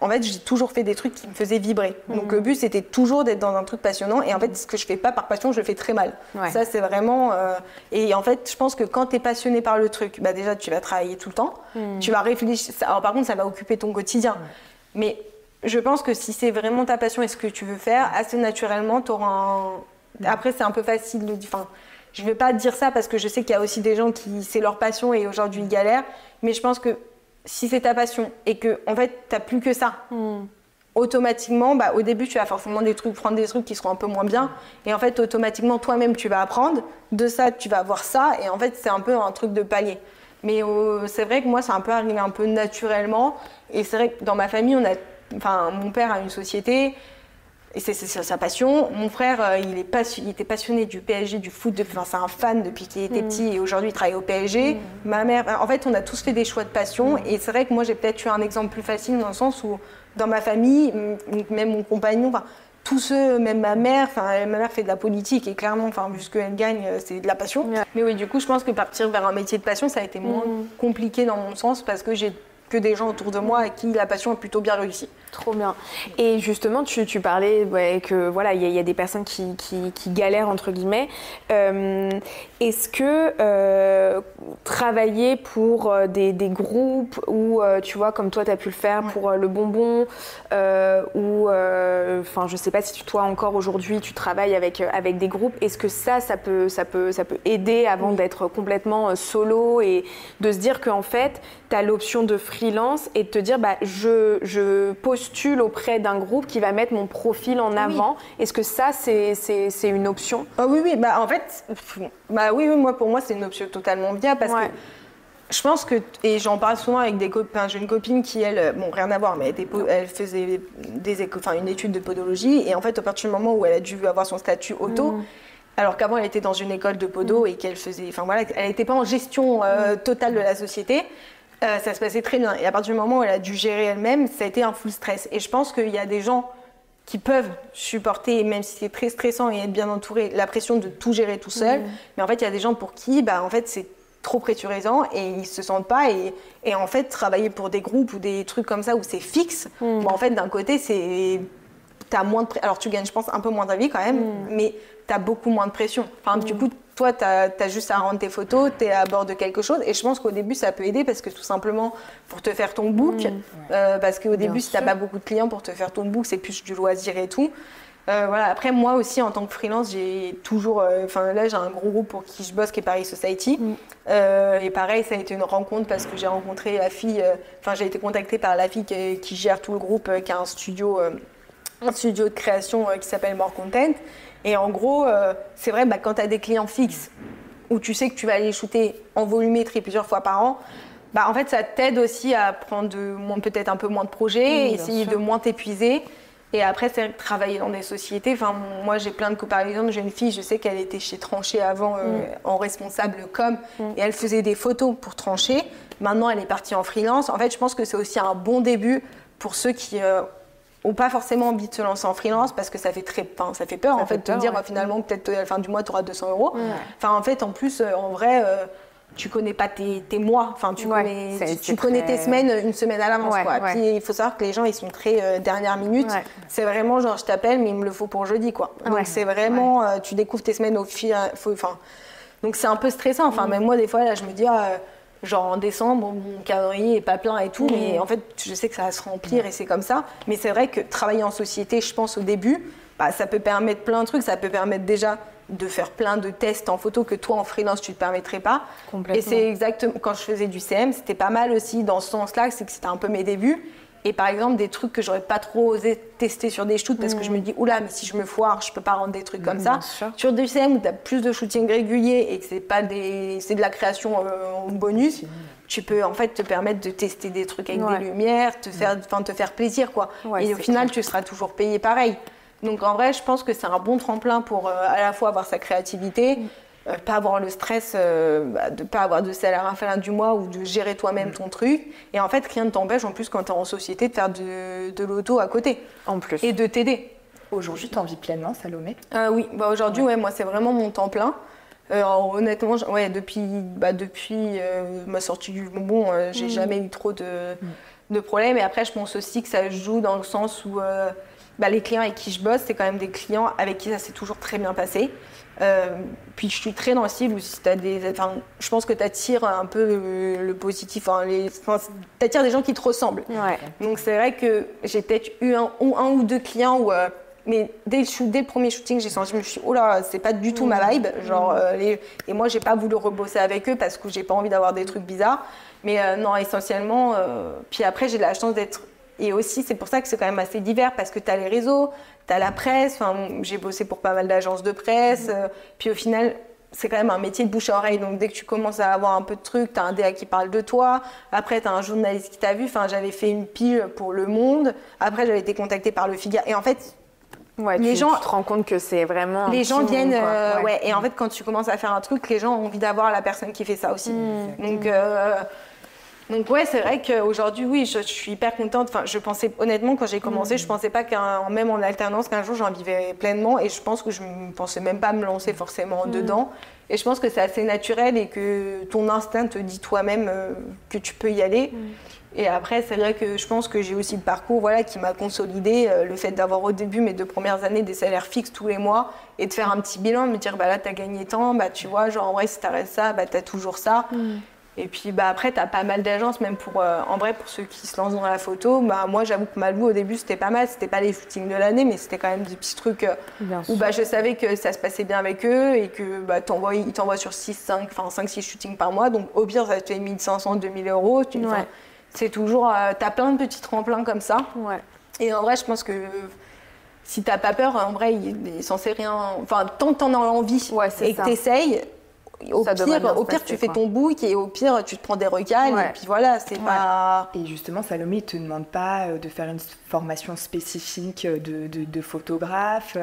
Speaker 4: en fait, j'ai toujours fait des trucs qui me faisaient vibrer. Donc, le but, c'était toujours d'être dans un truc passionnant. Et en fait, ce que je fais pas par passion, je le fais très mal. Ça, c'est vraiment... Et en fait, je pense que quand tu es passionné par le truc, déjà, tu vas travailler tout le temps. Tu vas réfléchir. Alors, par contre, ça va occuper ton quotidien. Mais je pense que si c'est vraiment ta passion et ce que tu veux faire, assez naturellement, tu auras un... Après, c'est un peu facile de dire... Je ne vais pas dire ça parce que je sais qu'il y a aussi des gens qui c'est leur passion et aujourd'hui ils galèrent. Mais je pense que si c'est ta passion et que en fait tu n'as plus que ça, automatiquement, au début tu vas forcément prendre des trucs qui seront un peu moins bien. Et en fait, automatiquement, toi-même tu vas apprendre. De ça, tu vas avoir ça. Et en fait, c'est un peu un truc de palier. Mais c'est vrai que moi, c'est un peu arrivé un peu naturellement. Et c'est vrai que dans ma famille, mon père a une société. Et c'est sa passion. Mon frère, il était passionné du PSG, du foot. C'est un fan depuis qu'il était petit et aujourd'hui, il travaille au PSG. Ma mère, en fait, on a tous fait des choix de passion. Et c'est vrai que moi, j'ai peut-être eu un exemple plus facile dans le sens où, dans ma famille, même mon compagnon, tous ceux, même ma mère fait de la politique et clairement, vu ce qu'elle gagne, c'est de la passion. Mais oui, du coup, je pense que partir vers un métier de passion, ça a été moins compliqué dans mon sens parce que j'ai que des gens autour de moi à qui la passion a plutôt bien réussi.
Speaker 2: Trop bien. Et justement, tu parlais que voilà, il y a des personnes qui galèrent entre guillemets. Est-ce que travailler pour des groupes ou tu vois comme toi tu as pu le faire pour le bonbon ou je sais pas si toi encore aujourd'hui tu travailles avec des groupes, est-ce que ça peut aider avant d'être complètement solo et de se dire qu'en fait tu as l'option de freelance et de te dire je postule auprès d'un groupe qui va mettre mon profil en avant. Est-ce que ça c'est une option?
Speaker 4: Oui, en fait pour moi c'est une option totalement viable parce que je pense que, et j'en parle souvent avec des copains, j'ai une copine qui elle, rien à voir, mais elle faisait une étude de podologie et en fait à partir du moment où elle a dû avoir son statut auto, alors qu'avant elle était dans une école de podo et qu'elle faisait, elle n'était pas en gestion totale de la société. Ça se passait très bien. Et à partir du moment où elle a dû gérer elle-même, ça a été un full stress. Et je pense qu'il y a des gens qui peuvent supporter, même si c'est très stressant et être bien entouré, la pression de tout gérer tout seul. Mais en fait, il y a des gens pour qui, en fait, c'est trop pressurisant et ils se sentent pas. Et en fait, travailler pour des groupes ou des trucs comme ça où c'est fixe, en fait, d'un côté, t'as moins de alors tu gagnes, je pense, un peu moins de vie quand même, mais t'as beaucoup moins de pression. Du coup, toi, t'as juste à rendre tes photos, t'es à bord de quelque chose. Et je pense qu'au début, ça peut aider parce que tout simplement, pour te faire ton book, parce qu'au début, si t'as pas beaucoup de clients pour te faire ton book, c'est plus du loisir et tout. Après, moi aussi, en tant que freelance, j'ai toujours... là, j'ai un gros groupe pour qui je bosse, qui est Paris Society. Et pareil, ça a été une rencontre parce que j'ai rencontré la fille... j'ai été contactée par la fille qui gère tout le groupe, qui a un studio de création qui s'appelle More Content. Et en gros, c'est vrai, quand tu as des clients fixes où tu sais que tu vas aller shooter en volumétrie plusieurs fois par an, en fait, ça t'aide aussi à prendre peut-être un peu moins de projets, essayer de moins t'épuiser. Et après, c'est vrai que travailler dans des sociétés, enfin, moi j'ai plein de copains. Par exemple, j'ai une fille, je sais qu'elle était chez Tranché avant en responsable com et elle faisait des photos pour Tranché. Maintenant, elle est partie en freelance. En fait, je pense que c'est aussi un bon début pour ceux qui n'ont pas forcément envie de se lancer en freelance parce que ça fait ça fait peur en fait de dire finalement peut-être à la fin du mois tu auras 200 €. Enfin, en fait, en plus, en vrai. Tu connais pas tes mois, enfin tu connais tes semaines une semaine à l'avance quoi. Puis il faut savoir que les gens ils sont très dernière minute. C'est vraiment genre je t'appelle mais il me le faut pour jeudi quoi. Donc c'est vraiment tu découvres tes semaines au fil. Donc c'est un peu stressant. Enfin même moi des fois là je me dis genre en décembre mon calendrier est pas plein et tout, mais en fait je sais que ça va se remplir et c'est comme ça. Mais c'est vrai que travailler en société, je pense au début, ça peut permettre plein de trucs. Ça peut permettre déjà de faire plein de tests en photo que toi en freelance tu ne te permettrais pas. Et c'est exactement quand je faisais du CM, c'était pas mal aussi dans ce sens-là, c'est que c'était un peu mes débuts. Et par exemple des trucs que j'aurais pas trop osé tester sur des shoots parce que je me dis oula mais si je me foire je peux pas rendre des trucs comme ça. Sur du CM où tu as plus de shooting régulier et que c'est de la création en bonus, tu peux en fait te permettre de tester des trucs avec des lumières, te faire plaisir quoi. Et au final tu seras toujours payé pareil. Donc en vrai, je pense que c'est un bon tremplin pour à la fois avoir sa créativité, pas avoir le stress de ne pas avoir de salaire à la fin du mois ou de gérer toi-même ton truc. Et en fait, rien ne t'empêche en plus quand tu es en société de faire de l'auto à côté. En plus. Et de t'aider.
Speaker 1: Aujourd'hui, tu en vis pleinement, Salomé?
Speaker 4: Oui, aujourd'hui, moi c'est vraiment mon temps plein. Honnêtement, depuis ma sortie du bonbon, j'ai jamais eu trop de problèmes. Et après, je pense aussi que ça joue dans le sens où les clients avec qui je bosse, c'est quand même des clients avec qui ça s'est toujours très bien passé. Puis je suis très dans le style où si je pense que tu attires un peu le positif, tu attires des gens qui te ressemblent. Donc c'est vrai que j'ai peut-être eu un ou deux clients où mais dès le premier shooting, je me suis dit, oh là, c'est pas du tout ma vibe. Et moi, j'ai pas voulu rebosser avec eux parce que j'ai pas envie d'avoir des trucs bizarres. Mais non, essentiellement. Puis après, j'ai de la chance d'être. Et aussi, c'est pour ça que c'est quand même assez divers parce que tu as les réseaux, tu as la presse. J'ai bossé pour pas mal d'agences de presse. Puis au final, c'est quand même un métier de bouche à oreille. Donc dès que tu commences à avoir un peu de trucs, tu as un DA qui parle de toi. Après, tu as un journaliste qui t'a vu. J'avais fait une pile pour Le Monde. Après, j'avais été contactée par Le Figaro. Et en fait,
Speaker 2: les gens, tu te rends compte que c'est vraiment.
Speaker 4: Les gens viennent. Et en fait, quand tu commences à faire un truc, les gens ont envie d'avoir la personne qui fait ça aussi. Donc ouais, c'est vrai qu'aujourd'hui, oui, je suis hyper contente. Je pensais, honnêtement, quand j'ai commencé, je pensais pas même en alternance, qu'un jour j'en vivais pleinement. Et je pense que je ne pensais même pas me lancer forcément dedans. Et je pense que c'est assez naturel et que ton instinct te dit toi-même que tu peux y aller. Et après, c'est vrai que je pense que j'ai aussi le parcours qui m'a consolidé. Le fait d'avoir au début, mes 2 premières années, des salaires fixes tous les mois et de faire un petit bilan, de me dire, là, t'as gagné tant, tu vois, genre en vrai, si t'arrêtes ça, t'as toujours ça. Et puis après, tu as pas mal d'agences, même en vrai, pour ceux qui se lancent dans la photo. Moi, j'avoue que Malibu, au début, c'était pas mal. C'était pas les shootings de l'année, mais c'était quand même des petits trucs où je savais que ça se passait bien avec eux et que ils t'envoient sur 5-6 shootings par mois. Donc, au pire, ça te fait 1 500, 2 000 euros. C'est toujours... tu as plein de petits tremplins comme ça. Et en vrai, je pense que si t'as pas peur, en vrai, il est censé rien... tant que t'en as envie et que t'essayes... Au pire, tu fais ton book et au pire, tu te prends des recales et puis voilà, c'est pas...
Speaker 1: Et justement, Salomé, il ne te demande pas de faire une formation spécifique de photographe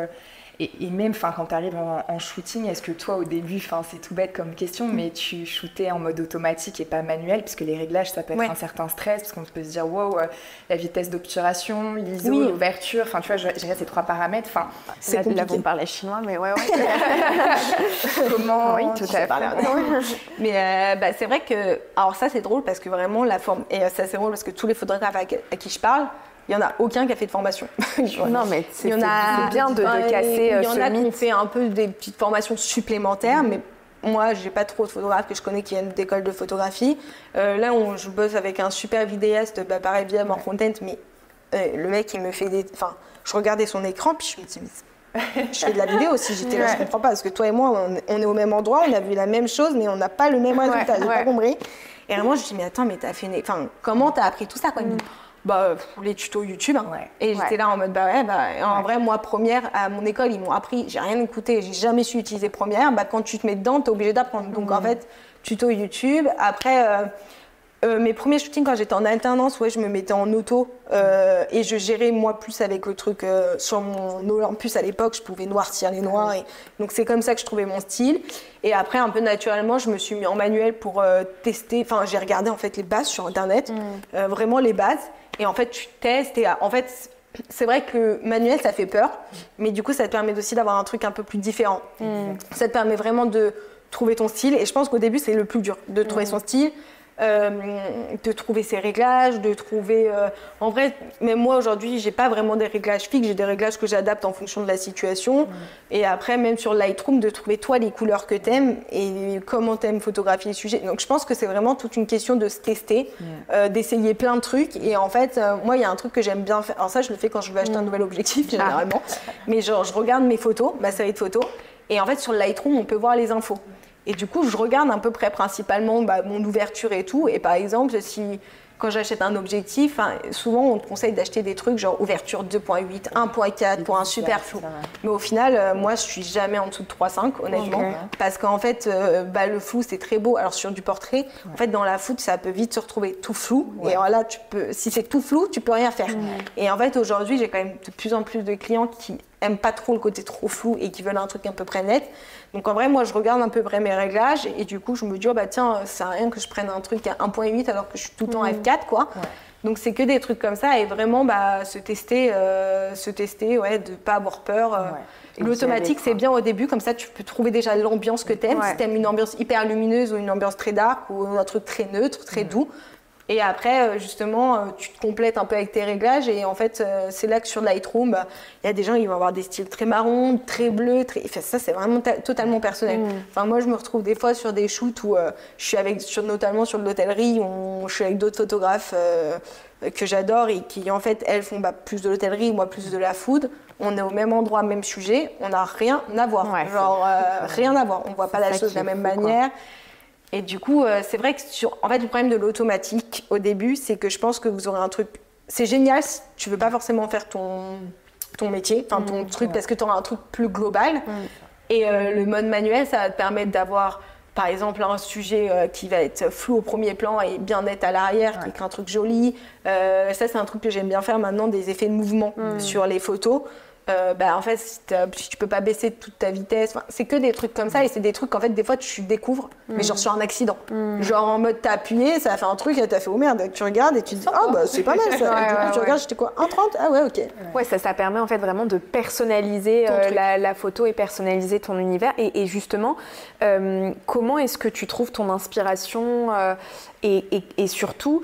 Speaker 1: et même quand tu arrives en shooting, est-ce que toi, au début, c'est tout bête comme question, mais tu shootais en mode automatique et pas manuel, puisque les réglages, ça peut être un certain stress, parce qu'on peut se dire, wow, la vitesse d'obturation, l'ISO, l'ouverture, tu vois, j'ai ces 3 paramètres,
Speaker 2: c'est compliqué. Là, vous me parlez chinois, mais ouais.
Speaker 1: Comment?
Speaker 2: Oui, tout à fait.
Speaker 4: Mais c'est vrai que, alors ça, c'est drôle, parce que vraiment, la forme, et ça, c'est drôle, parce que tous les photographes à qui je parle, il n'y en a aucun qui a fait de formation.
Speaker 2: Non, mais c'est bien de casser ce mythe.
Speaker 4: Il y en a qui ont fait un peu des petites formations supplémentaires, mais moi, je n'ai pas trop de photographes que je connais qui viennent d'école de photographie. Là, je bosse avec un super vidéaste, pareil, via More Content, mais le mec, il me fait des... je regardais son écran, puis je me dis, mais je fais de la vidéo aussi, j'étais là, je comprends pas, parce que toi et moi, on est au même endroit, on a vu la même chose, mais on n'a pas le même résultat, j'ai pas compris. Et vraiment, je me dis, mais attends, mais comment t'as appris tout ça, quoi? Les tutos YouTube. Et j'étais là en mode, en vrai, moi, Première, à mon école, ils m'ont appris, j'ai rien écouté, j'ai jamais su utiliser Première. Quand tu te mets dedans, t'es obligé d'apprendre. Donc, en fait, tuto YouTube. Après, Mes premiers shootings, quand j'étais en alternance, ouais, je me mettais en auto et je gérais moi plus avec le truc sur mon Olympus à l'époque, je pouvais noircir les noirs. Donc c'est comme ça que je trouvais mon style. Et après, un peu naturellement, je me suis mis en manuel pour tester. Enfin, j'ai regardé en fait les bases sur Internet, vraiment les bases. Et en fait, tu testes et en fait, c'est vrai que manuel, ça fait peur, mais du coup, ça te permet aussi d'avoir un truc un peu plus différent. Ça te permet vraiment de trouver ton style. Et je pense qu'au début, c'est le plus dur, de trouver son style. De trouver ses réglages, de trouver... En vrai, même moi aujourd'hui, j'ai pas vraiment des réglages fixes, j'ai des réglages que j'adapte en fonction de la situation. Et après, même sur Lightroom, de trouver toi les couleurs que t'aimes et comment t'aimes photographier les sujets. Donc je pense que c'est vraiment toute une question de se tester, d'essayer plein de trucs. Et en fait, moi, il y a un truc que j'aime bien faire. Alors ça, je le fais quand je veux acheter un nouvel objectif, généralement. Mais genre, je regarde mes photos, ma série de photos. Et en fait, sur Lightroom, on peut voir les infos. Et du coup, je regarde à peu près principalement mon ouverture et tout. Et par exemple, quand j'achète un objectif, souvent on te conseille d'acheter des trucs genre ouverture 2.8, 1.4 pour un super flou. Mais au final, moi, je suis jamais en dessous de 3.5, honnêtement. Parce qu'en fait, le flou, c'est très beau. Alors sur du portrait, en fait, dans la foot, ça peut vite se retrouver tout flou. Et alors là, si c'est tout flou, tu peux rien faire. Et en fait, aujourd'hui, j'ai quand même de plus en plus de clients qui aiment pas trop le côté trop flou et qui veulent un truc à peu près net. Donc en vrai, moi, je regarde un peu près mes réglages et du coup, je me dis, tiens, ça sert à rien que je prenne un truc à 1.8 alors que je suis tout le temps F4, quoi. Donc c'est que des trucs comme ça et vraiment se tester, de pas avoir peur. L'automatique, c'est bien au début, comme ça, tu peux trouver déjà l'ambiance que t'aimes. Si t'aimes une ambiance hyper lumineuse ou une ambiance très dark ou un truc très neutre, très doux. Et après, justement, tu te complètes un peu avec tes réglages. Et en fait, c'est là que sur Lightroom, il y a des gens qui vont avoir des styles très marrons, très bleus. Enfin, ça, c'est vraiment totalement personnel. Enfin, moi, je me retrouve des fois sur des shoots où je suis notamment sur de l'hôtellerie, où je suis avec d'autres photographes que j'adore et qui, en fait, elles font plus de l'hôtellerie, moi, plus de la food. On est au même endroit, même sujet. On n'a rien à voir. Rien à voir. On ne voit pas la chose de la même manière. Et du coup, c'est vrai que en fait, le problème de l'automatique au début, c'est que je pense que vous aurez un truc. C'est génial si tu veux pas forcément faire ton métier, enfin ton truc, parce que tu auras un truc plus global. Et le mode manuel, ça va te permettre d'avoir, par exemple, un sujet qui va être flou au premier plan et bien net à l'arrière, qui est un truc joli. Ça, c'est un truc que j'aime bien faire maintenant, des effets de mouvement sur les photos. En fait, si tu peux pas baisser toute ta vitesse, c'est que des trucs comme ça et c'est des trucs qu'en fait des fois tu découvres, mais genre sur un accident. Genre en mode t'as appuyé, ça a fait un truc et t'as fait oh merde, tu regardes et tu te dis c'est pas mal ça. Et du coup tu regardes, j'étais quoi, 1,30 ? Ah ouais, ok.
Speaker 2: Ouais, ça permet en fait vraiment de personnaliser la photo et personnaliser ton univers. Et justement, comment est-ce que tu trouves ton inspiration et surtout,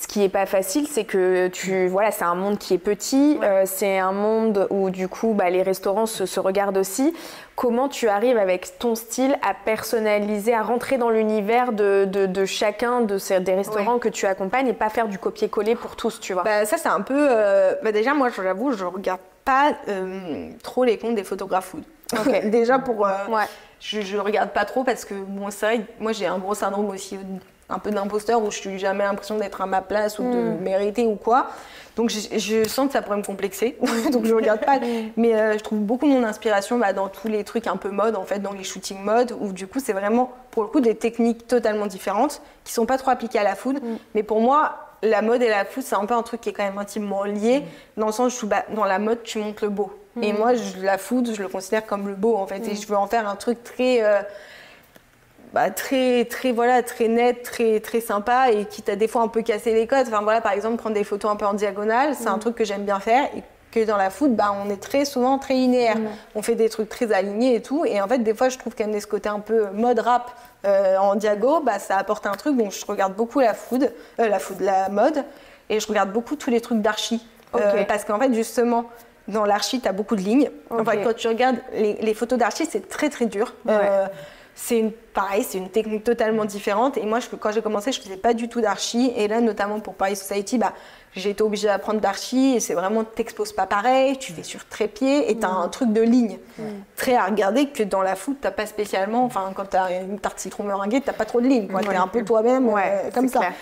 Speaker 2: ce qui n'est pas facile, c'est que c'est un monde qui est petit, c'est un monde où du coup les restaurants se regardent aussi. Comment tu arrives avec ton style à personnaliser, à rentrer dans l'univers de chacun des restaurants que tu accompagnes et pas faire du copier-coller pour tous, tu vois?
Speaker 4: Ça c'est un peu... déjà moi j'avoue, je regarde pas trop les comptes des photographes food. Déjà pour... je regarde pas trop parce que bon, c'est vrai, moi j'ai un gros syndrome aussi un peu d'imposteur où je n'ai jamais l'impression d'être à ma place ou de mériter ou quoi. Donc je sens que ça pourrait me complexer, donc je ne regarde pas. Mais je trouve beaucoup mon inspiration dans tous les trucs un peu mode, en fait, dans les shootings mode, où du coup c'est vraiment pour le coup des techniques totalement différentes qui ne sont pas trop appliquées à la food. Mais pour moi, la mode et la food, c'est un peu un truc qui est quand même intimement lié, dans le sens où dans la mode, tu montres le beau. Et moi, la food, je le considère comme le beau, en fait. Et je veux en faire un truc très... très net, très sympa et qui t'a des fois un peu cassé les codes. Enfin voilà, par exemple, prendre des photos un peu en diagonale, c'est un truc que j'aime bien faire et que dans la food, on est très souvent très linéaire. On fait des trucs très alignés et tout. Et en fait, des fois, je trouve qu'il y a ce côté un peu mode rap en diago, ça apporte un truc. Donc, je regarde beaucoup la mode et je regarde beaucoup tous les trucs d'archi. Parce qu'en fait, justement, dans l'archi, tu as beaucoup de lignes. En fait, quand tu regardes les photos d'archi, c'est très très dur. C'est une technique totalement différente. Et moi, quand j'ai commencé, je ne faisais pas du tout d'archi. Et là, notamment pour Paris Society, j'ai été obligée d'apprendre d'archi. Et c'est vraiment, tu t'exposes pas pareil, tu fais sur trépied et tu as un truc de ligne. Très à regarder que dans la food, tu n'as pas spécialement, enfin, quand tu as une tarte citron meringuée, tu n'as pas trop de lignes. Tu es un peu toi-même comme ça. Clair.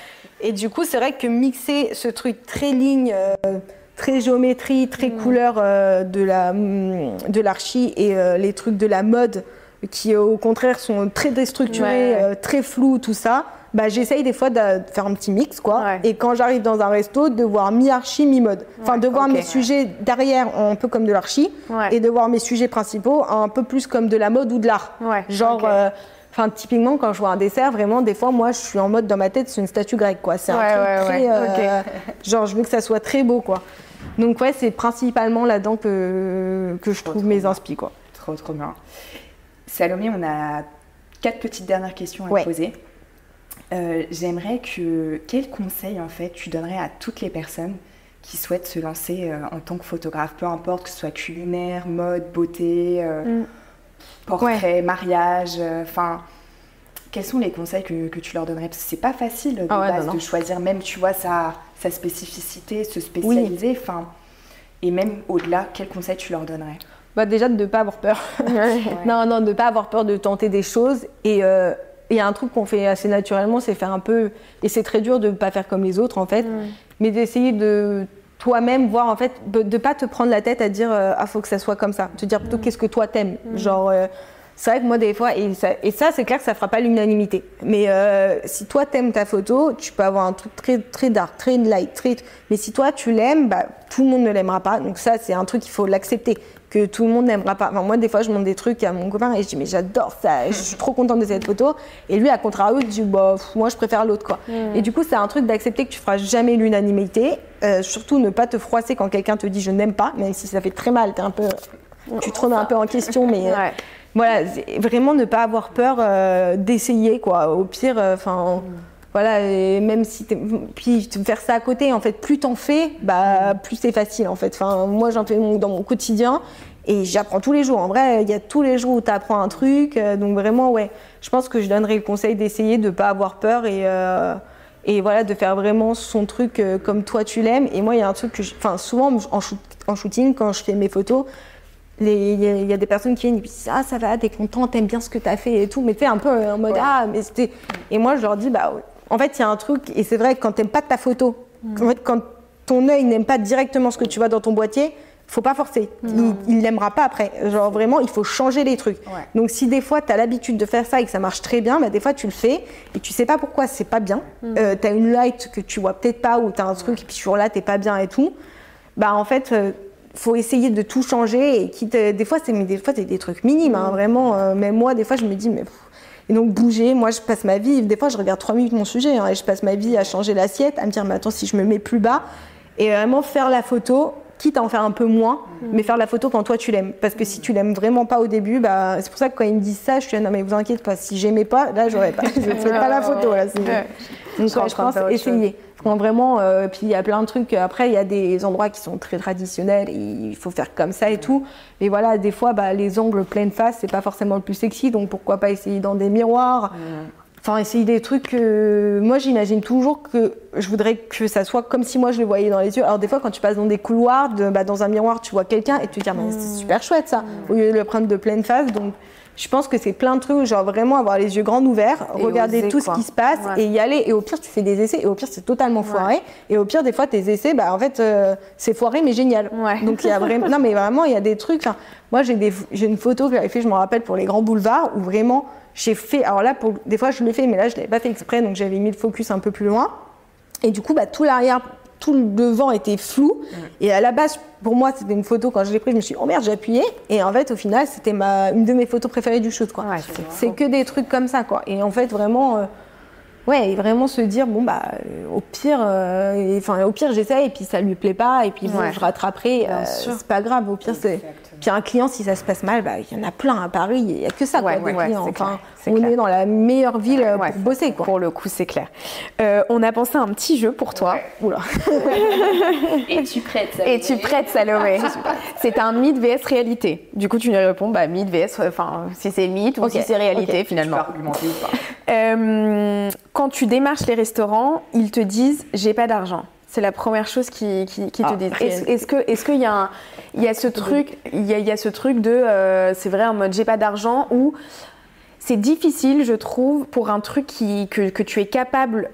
Speaker 4: Et du coup, c'est vrai que mixer ce truc très ligne, très géométrie, très couleur de l'archi et les trucs de la mode, qui au contraire sont très déstructurés, très flous, tout ça. bah, j'essaye des fois de faire un petit mix, quoi.
Speaker 2: Ouais.
Speaker 4: Et quand j'arrive dans un resto, de voir mi-archi, mi-mode. Enfin, de voir mes sujets derrière un peu comme de l'archi et de voir mes sujets principaux un peu plus comme de la mode ou de l'art.
Speaker 2: Ouais.
Speaker 4: Genre, enfin, typiquement, quand je vois un dessert, vraiment, des fois, moi, je suis en mode dans ma tête, c'est une statue grecque, quoi. C'est un truc très. Genre, je veux que ça soit très beau, quoi. Donc, ouais, c'est principalement là-dedans que je trouve mes inspi, quoi.
Speaker 1: Trop bien. Salomé, on a 4 petites dernières questions à te poser. J'aimerais quel conseil, en fait, tu donnerais à toutes les personnes qui souhaitent se lancer en tant que photographe, peu importe que ce soit culinaire, mode, beauté, portrait, mariage, enfin, quels sont les conseils que tu leur donnerais? Parce que c'est pas facile de base de choisir même, tu vois, sa spécificité, se spécialiser, enfin, et même au-delà, quels conseils tu leur donnerais?
Speaker 4: Bah déjà de ne pas avoir peur. Non, de ne pas avoir peur de tenter des choses. Et il y a un truc qu'on fait assez naturellement, c'est faire un peu, et c'est très dur de ne pas faire comme les autres en fait, mais d'essayer de toi-même voir en fait, de ne pas te prendre la tête à dire faut que ça soit comme ça, te dire plutôt qu'est-ce que toi t'aimes. Genre, c'est vrai que moi des fois, et ça c'est clair que ça ne fera pas l'unanimité, mais si toi t'aimes ta photo, tu peux avoir un truc très, très dark, très light, mais si toi tu l'aimes, bah, tout le monde ne l'aimera pas, donc ça c'est un truc qu'il faut l'accepter. Que tout le monde n'aimera pas. Enfin, moi, des fois, je montre des trucs à mon copain et je dis, mais j'adore ça, je suis trop contente de cette photo. Et lui, à contrario, il dit, bah, moi, je préfère l'autre, quoi. Et du coup, c'est un truc d'accepter que tu feras jamais l'unanimité. Surtout, ne pas te froisser quand quelqu'un te dit, je n'aime pas, même si ça fait très mal, tu te remets un peu en question, mais voilà, vraiment ne pas avoir peur d'essayer, quoi. Au pire, voilà, et même si puis faire ça à côté, en fait, plus t'en fais, bah plus c'est facile, en fait. Enfin, moi, j'en fais dans mon quotidien et j'apprends tous les jours. En vrai, il y a tous les jours où tu apprends un truc, donc vraiment, ouais. Je pense que je donnerais le conseil d'essayer de pas avoir peur et voilà, de faire vraiment son truc comme toi tu l'aimes. Et moi, il y a un truc que, souvent en shooting, quand je fais mes photos. Il y a des personnes qui viennent et disent ça va, t'es content, t'aimes bien ce que t'as fait et tout, mais tu sais, un peu en mode mais c'était. Et moi, je leur dis en fait, il y a un truc, et c'est vrai que quand t'aimes pas ta photo, en fait, quand ton œil n'aime pas directement ce que tu vois dans ton boîtier, faut pas forcer. Il l'aimera pas après. Genre vraiment, il faut changer les trucs. Donc si des fois t'as l'habitude de faire ça et que ça marche très bien, bah, des fois tu le fais et tu sais pas pourquoi c'est pas bien. T'as une light que tu vois peut-être pas ou t'as un truc et puis sur là t'es pas bien et tout. Bah en fait. Faut essayer de tout changer et des fois c'est des trucs minimes, hein, vraiment. Même moi, des fois, je me dis mais. Et donc bouger, moi je passe ma vie, des fois je regarde 3 minutes mon sujet et je passe ma vie à changer l'assiette, à me dire mais attends si je me mets plus bas et vraiment faire la photo, quitte à en faire un peu moins, mais faire la photo quand toi tu l'aimes. Parce que si tu l'aimes vraiment pas au début, bah, c'est pour ça que quand ils me disent ça, je suis non mais vous inquiétez pas, si j'aimais pas, là je ferais pas la photo. Là, donc je pense essayer. Vraiment, puis il y a plein de trucs. Après, il y a des endroits qui sont très traditionnels et il faut faire comme ça et tout. Mais voilà, des fois, les angles pleine face, c'est pas forcément le plus sexy. Donc pourquoi pas essayer dans des miroirs. Enfin, essayer des trucs. Moi, j'imagine toujours que je voudrais que ça soit comme si moi je le voyais dans les yeux. Alors des fois, quand tu passes dans des couloirs, dans un miroir, tu vois quelqu'un et tu te dis mais c'est super chouette ça. Au lieu de le prendre de pleine face. Donc je pense que c'est plein de trucs, genre vraiment avoir les yeux grands ouverts, et regarder oser, tout ce qui se passe et y aller. Et au pire, tu fais des essais et au pire, c'est totalement foiré. Et au pire, des fois, tes essais, en fait, c'est foiré mais génial. Donc il y a vraiment, non mais vraiment, il y a des trucs. Moi, j'ai une photo que j'avais fait, je me rappelle, pour les grands boulevards où vraiment j'ai fait. Alors là, des fois, je le fais, mais là, je l'avais pas fait exprès, donc j'avais mis le focus un peu plus loin. Et du coup, tout l'arrière. Tout le devant était flou et à la base pour moi c'était une photo, quand je l'ai prise je me suis dit oh merde j'ai appuyé et en fait au final c'était une de mes photos préférées du shoot quoi. C'est que des trucs comme ça quoi et en fait vraiment vraiment se dire au pire j'essaye et puis ça lui plaît pas et puis je rattraperai c'est pas grave au pire c'est puis un client si ça se passe mal il y en a plein à Paris il y a que ça quoi, des clients on est dans la meilleure ville pour bosser quoi.
Speaker 2: Pour le coup c'est clair. On a pensé à un petit jeu pour toi. Oula.
Speaker 1: Es-tu prête Salomé?
Speaker 2: C'est un mythe vs réalité. Du coup tu nous réponds mythe vs si c'est mythe ou si c'est réalité finalement.
Speaker 1: Tu peux argumenter ou pas.
Speaker 2: Quand tu démarches les restaurants, ils te disent j'ai pas d'argent. C'est la première chose qui te disent. Est-ce qu'il y a ce truc, il y a ce truc de c'est vrai en mode j'ai pas d'argent ou c'est difficile, je trouve, pour un truc que tu es capable,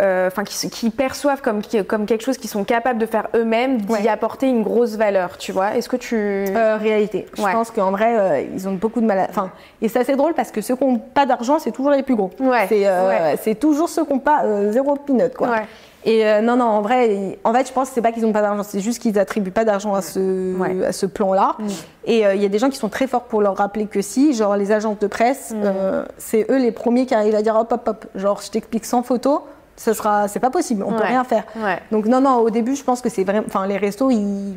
Speaker 2: qui perçoivent comme quelque chose qu'ils sont capables de faire eux-mêmes, d'y apporter une grosse valeur, tu vois. Est-ce que tu...
Speaker 4: Réalité. Je pense qu'en vrai, ils ont beaucoup de mal à... et c'est assez drôle parce que ceux qui n'ont pas d'argent, c'est toujours les plus gros. C'est toujours ceux qui n'ont pas zéro peanut, quoi. Ouais. Et non, en fait, je pense que c'est pas qu'ils n'ont pas d'argent, c'est juste qu'ils attribuent pas d'argent à ce plan-là. Et il y a des gens qui sont très forts pour leur rappeler que si, genre les agences de presse, c'est eux les premiers qui arrivent à dire hop, genre je t'explique sans photo, c'est pas possible, on peut rien faire. Donc non, au début, je pense que c'est vraiment, les restos, il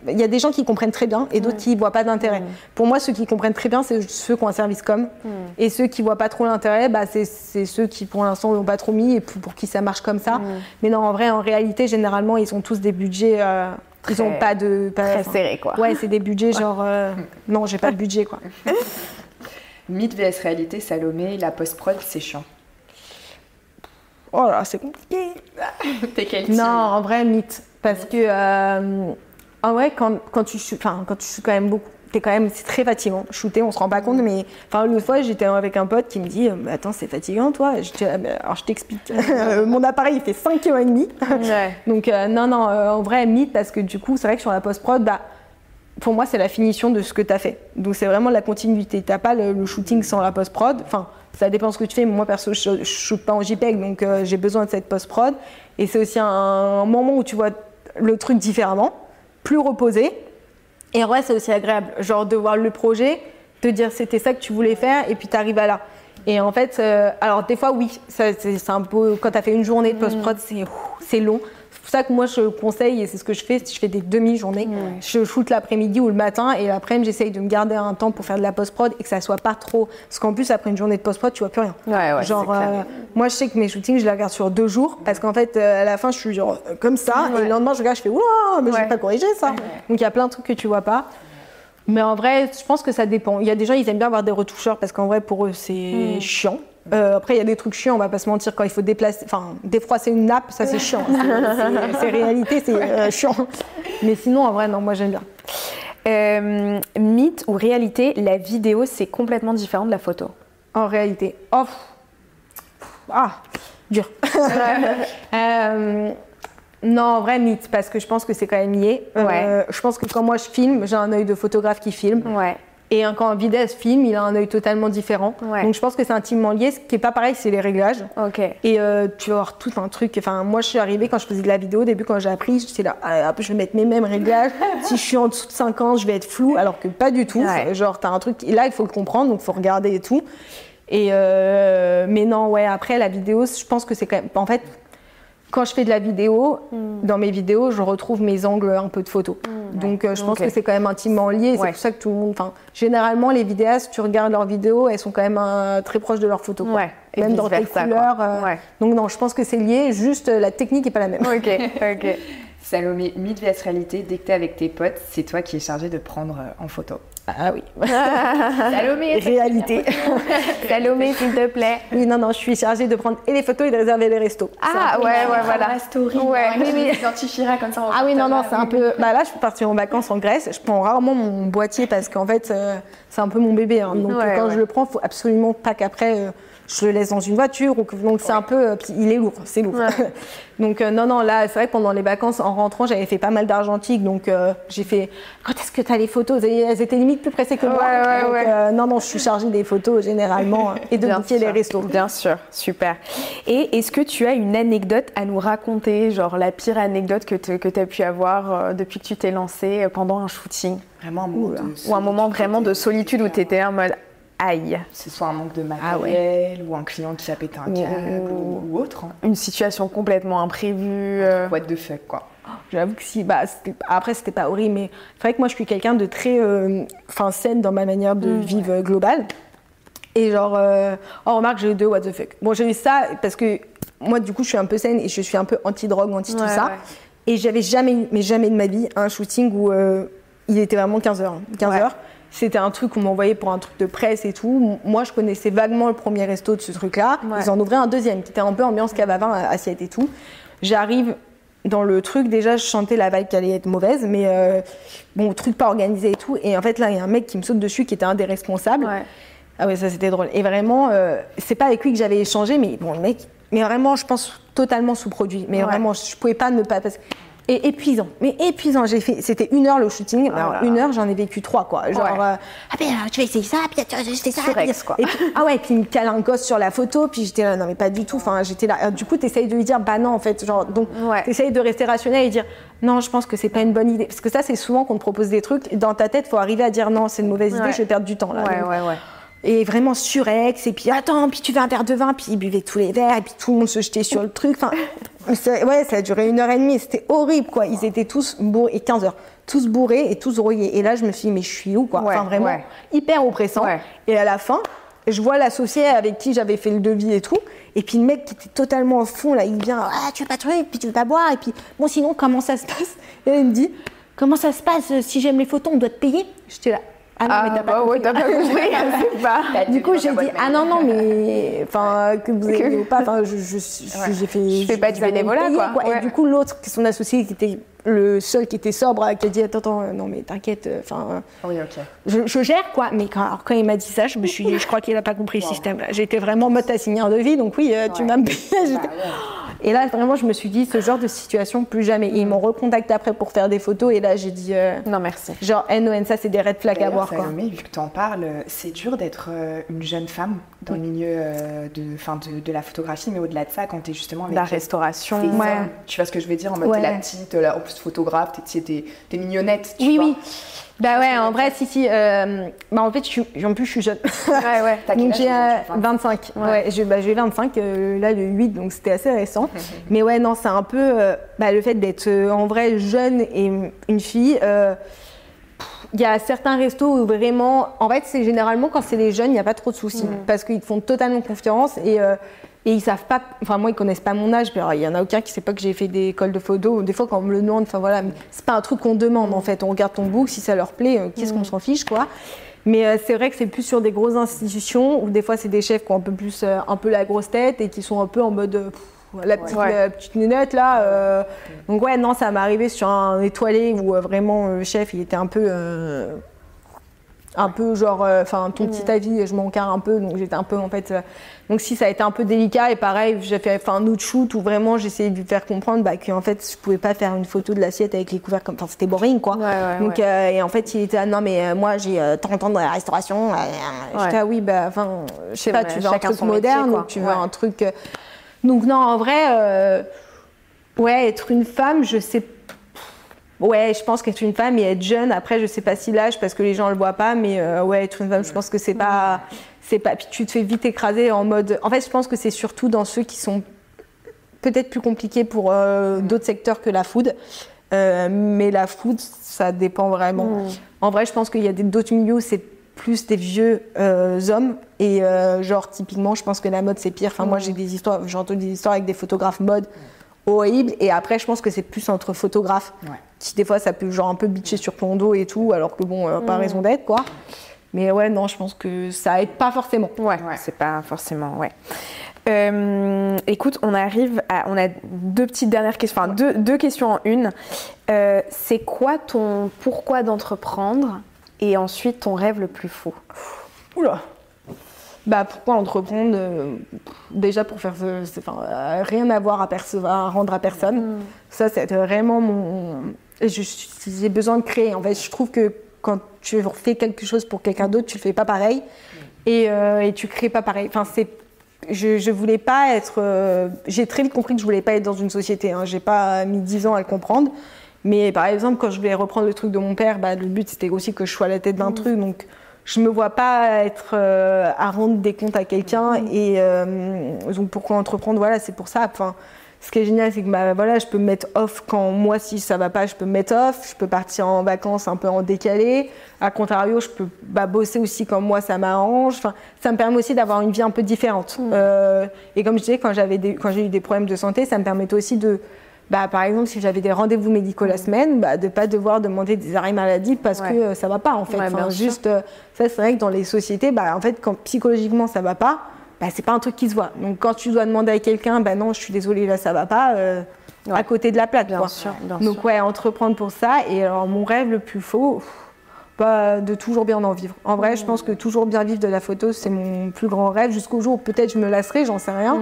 Speaker 4: y a des gens qui comprennent très bien et d'autres qui ne voient pas d'intérêt. Pour moi, ceux qui comprennent très bien, c'est ceux qui ont un service com. Et ceux qui ne voient pas trop l'intérêt, c'est ceux qui, pour l'instant, ne l'ont pas trop mis et pour qui ça marche comme ça. Mais non, en réalité, généralement, ils ont tous des budgets... ils n'ont pas de...
Speaker 2: Très serrés, quoi.
Speaker 4: Ouais, c'est des budgets genre... non, j'ai pas de budget, quoi.
Speaker 1: Mythe vs réalité, Salomé, la post-prod, c'est chiant.
Speaker 4: Oh là, c'est compliqué.
Speaker 1: T'es quel team?
Speaker 4: Non, en vrai, mythe. Parce que... quand tu shootes quand même beaucoup, c'est très fatigant. Shooter, on se rend pas compte, mais l'autre fois, j'étais avec un pote qui me dit attends, c'est fatigant, toi. Alors, je t'explique. Mon appareil, il fait 5,5 kg. Donc, en vrai, mythe, parce que du coup, c'est vrai que sur la post-prod, pour moi, c'est la finition de ce que tu as fait. Donc, c'est vraiment la continuité. Tu n'as pas le shooting sans la post-prod. Ça dépend de ce que tu fais. Moi, perso, je ne shoot pas en JPEG, donc j'ai besoin de cette post-prod. Et c'est aussi un moment où tu vois le truc différemment, plus reposé. Et en vrai, c'est aussi agréable, genre de voir le projet, te dire c'était ça que tu voulais faire, et puis tu arrives à là. Et en fait, alors des fois, oui, c'est un peu, quand tu as fait une journée de post-prod, c'est long. C'est pour ça que moi, je conseille, et c'est ce que je fais des demi-journées. Je shoot l'après-midi ou le matin, et l'après-midi, j'essaye de me garder un temps pour faire de la post-prod, et que ça soit pas trop... Parce qu'en plus, après une journée de post-prod, tu vois plus rien. Genre, moi, je sais que mes shootings, je les regarde sur 2 jours, parce qu'en fait, à la fin, je suis genre comme ça, et le lendemain, je regarde, je fais « Ouah, mais j'ai pas corrigé ça !» Donc, il y a plein de trucs que tu vois pas. Mais en vrai, je pense que ça dépend. Il y a des gens, ils aiment bien avoir des retoucheurs, parce qu'en vrai, pour eux, c'est chiant. Après, il y a des trucs chiants, on va pas se mentir, quand il faut défroisser une nappe, ça c'est chiant. C'est réalité, c'est chiant. Mais sinon, en vrai, non, moi j'aime bien.
Speaker 2: Mythe ou réalité, la vidéo c'est complètement différent de la photo?
Speaker 4: En réalité. Dur. Non, en vrai, mythe, parce que je pense que c'est quand même lié. Je pense que quand moi je filme, j'ai un œil de photographe qui filme. Et quand un vidéaste filme, il a un œil totalement différent. Donc je pense que c'est intimement lié. Ce qui n'est pas pareil, c'est les réglages. Et tu vas avoir tout un truc. Moi, je suis arrivée quand je faisais de la vidéo. Au début, quand j'ai appris, j'étais là, je vais mettre mes mêmes réglages. Si je suis en dessous de 50, je vais être floue. Alors que pas du tout. Genre, tu as un truc. Et là, il faut le comprendre, donc il faut regarder et tout. Mais non, après, la vidéo, je pense que c'est quand même. En fait, quand je fais de la vidéo, dans mes vidéos, je retrouve mes angles un peu de photos. Donc, je pense que c'est quand même intimement lié. C'est pour ça que tout le monde... généralement, les vidéastes, tu regardes leurs vidéos, elles sont quand même très proches de leurs photos. Même dans les couleurs. Donc, non, je pense que c'est lié. Juste, la technique n'est pas la même.
Speaker 1: Salomé, mythe vs réalité, dès que tu es avec tes potes, c'est toi qui es chargée de prendre en photo.
Speaker 4: Ah oui.
Speaker 2: Salomé,
Speaker 4: réalité.
Speaker 2: Salomé, s'il te plaît.
Speaker 4: Oui, non, je suis chargée de prendre et les photos et de réserver les restos.
Speaker 1: Voilà. La story. Oui. Identifiera comme ça.
Speaker 4: Non, c'est un peu. Là, je suis partie en vacances en Grèce. Je prends rarement mon boîtier parce qu'en fait, c'est un peu mon bébé. Donc, quand je le prends, il faut absolument pas qu'après. Je le laisse dans une voiture, donc c'est un peu... il est lourd, c'est lourd. Donc non, là, c'est vrai que pendant les vacances, en rentrant, j'avais fait pas mal d'argentique, donc j'ai fait... Quand est-ce que tu as les photos? Elles étaient limite plus pressées que moi. Non, je suis chargée des photos généralement et de booker les restos.
Speaker 2: Bien sûr, super. Et est-ce que tu as une anecdote à nous raconter, genre la pire anecdote que tu as pu avoir depuis que tu t'es lancée pendant un shooting?
Speaker 1: Vraiment
Speaker 2: ou un moment vraiment de solitude où tu étais en mode... Aïe.
Speaker 1: Que ce soit un manque de matériel ou un client qui a pété un câble ou autre.
Speaker 2: Une situation complètement imprévue.
Speaker 1: What the fuck, quoi.
Speaker 4: J'avoue que si. Après, c'était pas horrible, mais c'est vrai que moi, je suis quelqu'un de très saine dans ma manière de vivre globale. Et genre, remarque, j'ai eu 2 what the fuck. Bon, j'ai eu ça parce que moi, du coup, je suis un peu saine et je suis un peu anti-drogue, anti-tout ça. Et j'avais jamais de ma vie un shooting où il était vraiment 15h. 15h. C'était un truc qu'on m'envoyait pour un truc de presse et tout. Moi, je connaissais vaguement le premier resto de ce truc-là. Ils en ouvraient un deuxième qui était un peu ambiance cave à vin, assiette et tout. J'arrive dans le truc, déjà, je sentais la vibe qui allait être mauvaise, mais truc pas organisé et tout. Et en fait, là, il y a un mec qui me saute dessus qui était un des responsables. Ah ouais, ça c'était drôle. Et vraiment, c'est pas avec lui que j'avais échangé, mais bon, le mec, mais vraiment, je pense totalement sous-produit. Mais vraiment, je pouvais pas ne pas. Et épuisant, c'était 1 heure le shooting. Alors, 1 heure, j'en ai vécu 3, quoi. Genre, tu vas essayer ça, puis tu vas essayer ça.
Speaker 2: Surex, quoi.
Speaker 4: Et puis, puis il me cale un gosse sur la photo, puis j'étais là, non, mais pas du tout. Enfin, j'étais là. Du coup, t'essayes de lui dire, bah non, en fait, genre, donc, t'essayes de rester rationnel et dire, non, je pense que c'est pas une bonne idée. Parce que ça, c'est souvent qu'on te propose des trucs. Dans ta tête, faut arriver à dire, non, c'est une mauvaise idée, je vais perdre du temps, là. Et vraiment surex, et puis attends, puis tu veux un verre de vin, puis ils buvaient tous les verres, et puis tout le monde se jetait sur le truc. Enfin, ça a duré 1h30, c'était horrible, quoi. Ils étaient tous bourrés, et 15 heures, tous bourrés et tous rouillés. Et là, je me suis dit, mais je suis où, quoi. Enfin, vraiment, hyper oppressant. Et à la fin, je vois l'associé avec qui j'avais fait le devis et tout, et puis le mec qui était totalement au fond, là, il vient, tu veux pas trouver, puis tu veux pas boire, et puis bon, sinon, comment ça se passe? Et là, il me dit, comment ça se passe, si j'aime les photos, on doit te payer? J'étais là. Ah non, mais t'as pas compris.
Speaker 2: T'as pas compris, c'est pas.
Speaker 4: Du coup, j'ai dit, non, mais enfin, que vous ayez ou pas, enfin, j'ai fait.
Speaker 2: Je fais pas du bénévolat, quoi.
Speaker 4: Et du coup, l'autre, son associé, qui était le seul qui était sobre, qui a dit, attends, non, mais t'inquiète, enfin.
Speaker 1: Oui, ok.
Speaker 4: Je gère, quoi. Mais quand il m'a dit ça, je crois qu'il a pas compris le système. J'étais vraiment en mode, t'as signé un devis, donc oui, tu m'as me payé. Et là, vraiment, je me suis dit, ce genre de situation, plus jamais. Et ils m'ont recontacté après pour faire des photos. Et là, j'ai dit.
Speaker 2: Non, merci.
Speaker 4: Genre, ça, c'est des red flags à voir, quoi.
Speaker 1: Salomé, vu que tu en parles, c'est dur d'être une jeune femme dans le milieu de la photographie, mais au-delà de ça, quand tu es justement avec
Speaker 2: la restauration.
Speaker 1: Tu vois ce que je veux dire? En mode, t'es la petite, en plus photographe, t'es mignonnette.
Speaker 4: Tu vois. Bah ouais, en vrai, si. En fait, je suis jeune. Donc j'ai 25. J'ai 25, là, le 8, donc c'était assez récent. Mais ouais, non, c'est un peu le fait d'être en vrai jeune et une fille. Il y a certains restos où vraiment. En fait, c'est généralement quand c'est les jeunes, il n'y a pas trop de soucis. Parce qu'ils te font totalement confiance et ils savent pas, enfin moi ils connaissent pas mon âge, il y en a aucun qui sait pas que j'ai fait des écoles de photo. Des fois quand on me le demande, enfin voilà, c'est pas un truc qu'on demande en fait. On regarde ton book, si ça leur plaît, qu'est-ce qu'on s'en fiche, quoi. Mais c'est vrai que c'est plus sur des grosses institutions où des fois c'est des chefs qui ont un peu plus un peu la grosse tête et qui sont un peu en mode la petite nénette là. Donc ouais, non, ça m'est arrivé sur un étoilé où vraiment le chef il était un peu genre, ton petit avis, je m'en carre un peu, donc j'étais un peu en fait. Donc si ça a été un peu délicat, et pareil, j'ai fait un autre shoot où vraiment j'essayais de lui faire comprendre qu'en fait je pouvais pas faire une photo de l'assiette avec les couverts comme. Enfin, c'était boring, quoi. Donc, et en fait, il était non, mais moi j'ai 30 ans dans la restauration. J'étais oui, je sais pas, tu veux un truc moderne ou tu veux un truc. Donc, non, en vrai, être une femme, je sais pas. Ouais, je pense qu'être une femme et être jeune, après, je sais pas si l'âge, parce que les gens le voient pas, mais être une femme, je pense que c'est pas. Puis tu te fais vite écraser en mode. En fait, je pense que c'est surtout dans ceux qui sont peut-être plus compliqués pour d'autres secteurs que la food. Mais la food, ça dépend vraiment. En vrai, je pense qu'il y a d'autres milieux où c'est plus des vieux hommes. Et genre, typiquement, je pense que la mode, c'est pire. Enfin, moi, j'ai entendu des histoires avec des photographes mode horribles. Et après, je pense que c'est plus entre photographes. Qui, des fois, ça peut genre un peu bitcher sur ton dos et tout, alors que bon, pas raison d'être, quoi. Mais ouais, non, je pense que ça aide pas forcément.
Speaker 2: C'est pas forcément, écoute, on a 2 petites dernières questions, enfin 2 questions en une. C'est quoi ton pourquoi d'entreprendre et ensuite ton rêve le plus fou?
Speaker 4: Oula. Pourquoi entreprendre? Déjà pour faire rien à voir à rendre à personne. Ça, c'est vraiment j'ai besoin de créer. En fait, je trouve que quand tu fais quelque chose pour quelqu'un d'autre, tu le fais pas pareil et tu crées pas pareil. Enfin, je voulais pas être. J'ai très vite compris que je voulais pas être dans une société. J'ai pas mis 10 ans à le comprendre. Mais par exemple, quand je voulais reprendre le truc de mon père, le but c'était aussi que je sois à la tête d'un truc. Donc, je me vois pas être à rendre des comptes à quelqu'un. Et donc, pourquoi entreprendre? Voilà, c'est pour ça. Enfin, ce qui est génial, c'est que je peux me mettre off quand moi, si ça va pas, je peux me mettre off. Je peux partir en vacances un peu en décalé. À contrario, je peux bosser aussi quand moi, ça m'arrange. Enfin, ça me permet aussi d'avoir une vie un peu différente. Et comme je disais, quand j'ai eu des problèmes de santé, ça me permettait aussi de... par exemple, si j'avais des rendez-vous médicaux la semaine, de ne pas devoir demander des arrêts maladie parce que ça ne va pas, en fait. Ça, c'est vrai que dans les sociétés, en fait, quand psychologiquement, ça ne va pas, c'est pas un truc qui se voit. Donc, quand tu dois demander à quelqu'un, non, je suis désolée, là, ça ne va pas, à côté de la plaque,
Speaker 2: bien
Speaker 4: quoi.
Speaker 2: sûr.
Speaker 4: Donc, entreprendre pour ça. Et alors, mon rêve le plus faux,
Speaker 5: de toujours bien en vivre. En vrai, je pense que toujours bien vivre de la photo, c'est mon plus grand rêve, jusqu'au jour où peut-être je me lasserai, j'en sais rien.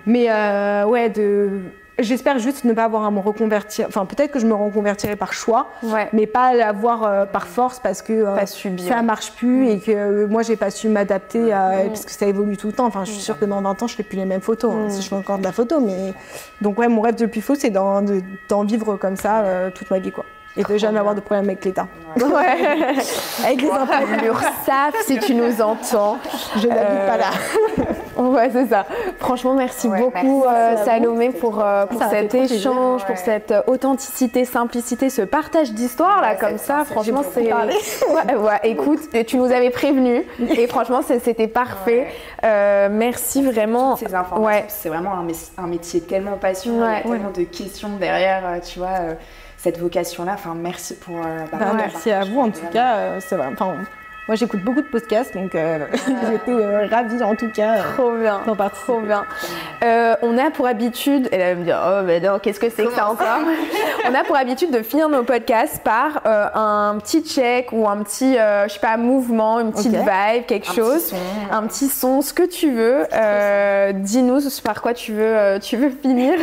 Speaker 5: Mais ouais, j'espère juste ne pas avoir à me reconvertir. Enfin, peut-être que je me reconvertirai par choix, mais pas l'avoir par force parce que ça marche plus et que moi, j'ai pas su m'adapter parce que ça évolue tout le temps. Enfin, je suis sûre que dans 20 ans, je ferai plus les mêmes photos, si je fais encore de la photo. Mais... Donc ouais, mon rêve de plus faux, c'est d'en vivre comme ça toute ma vie, quoi. Et de jamais avoir de problème avec l'État. Avec les impôts.
Speaker 2: L'URSSAF, si tu nous entends.
Speaker 5: Je n'habite pas là.
Speaker 2: Ouais, c'est ça. Franchement, merci beaucoup Salomé pour cet échange, pour cette authenticité, simplicité, ce partage d'histoire là, comme ça. Franchement, c'est. Écoute, tu nous avais prévenu et franchement, c'était parfait. Merci vraiment.
Speaker 1: Ces informations, c'est vraiment un métier tellement passionnant, il y a tellement de questions derrière, tu vois. Cette vocation-là, enfin merci pour...
Speaker 5: merci à vous en tout cas, c'est vrai. Enfin, moi j'écoute beaucoup de podcasts, donc j'étais ravie en tout cas.
Speaker 2: Trop bien, trop bien. On a pour habitude, elle va me dire, oh mais non, qu'est-ce que c'est que ça encore? On a pour habitude de finir nos podcasts par un petit check ou un petit, je sais pas, mouvement, une petite vibe, quelque chose, un petit son, ce que tu veux. Dis-nous par quoi tu veux finir.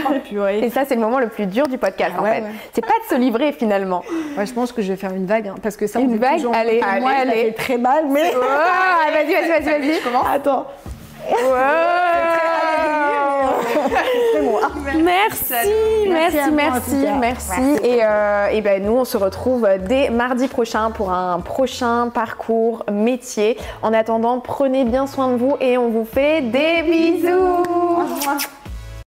Speaker 2: Et ça, c'est le moment le plus dur du podcast en fait. C'est pas de se livrer finalement.
Speaker 5: Ouais, je pense que je vais faire une vague, parce que ça,
Speaker 2: une vague, allez,
Speaker 5: moi, elle est très mal, mais...
Speaker 2: Vas-y, comment?
Speaker 5: Attends.
Speaker 2: Merci. Et ben nous, on se retrouve dès mardi prochain pour un prochain parcours métier. En attendant, prenez bien soin de vous et on vous fait des bisous.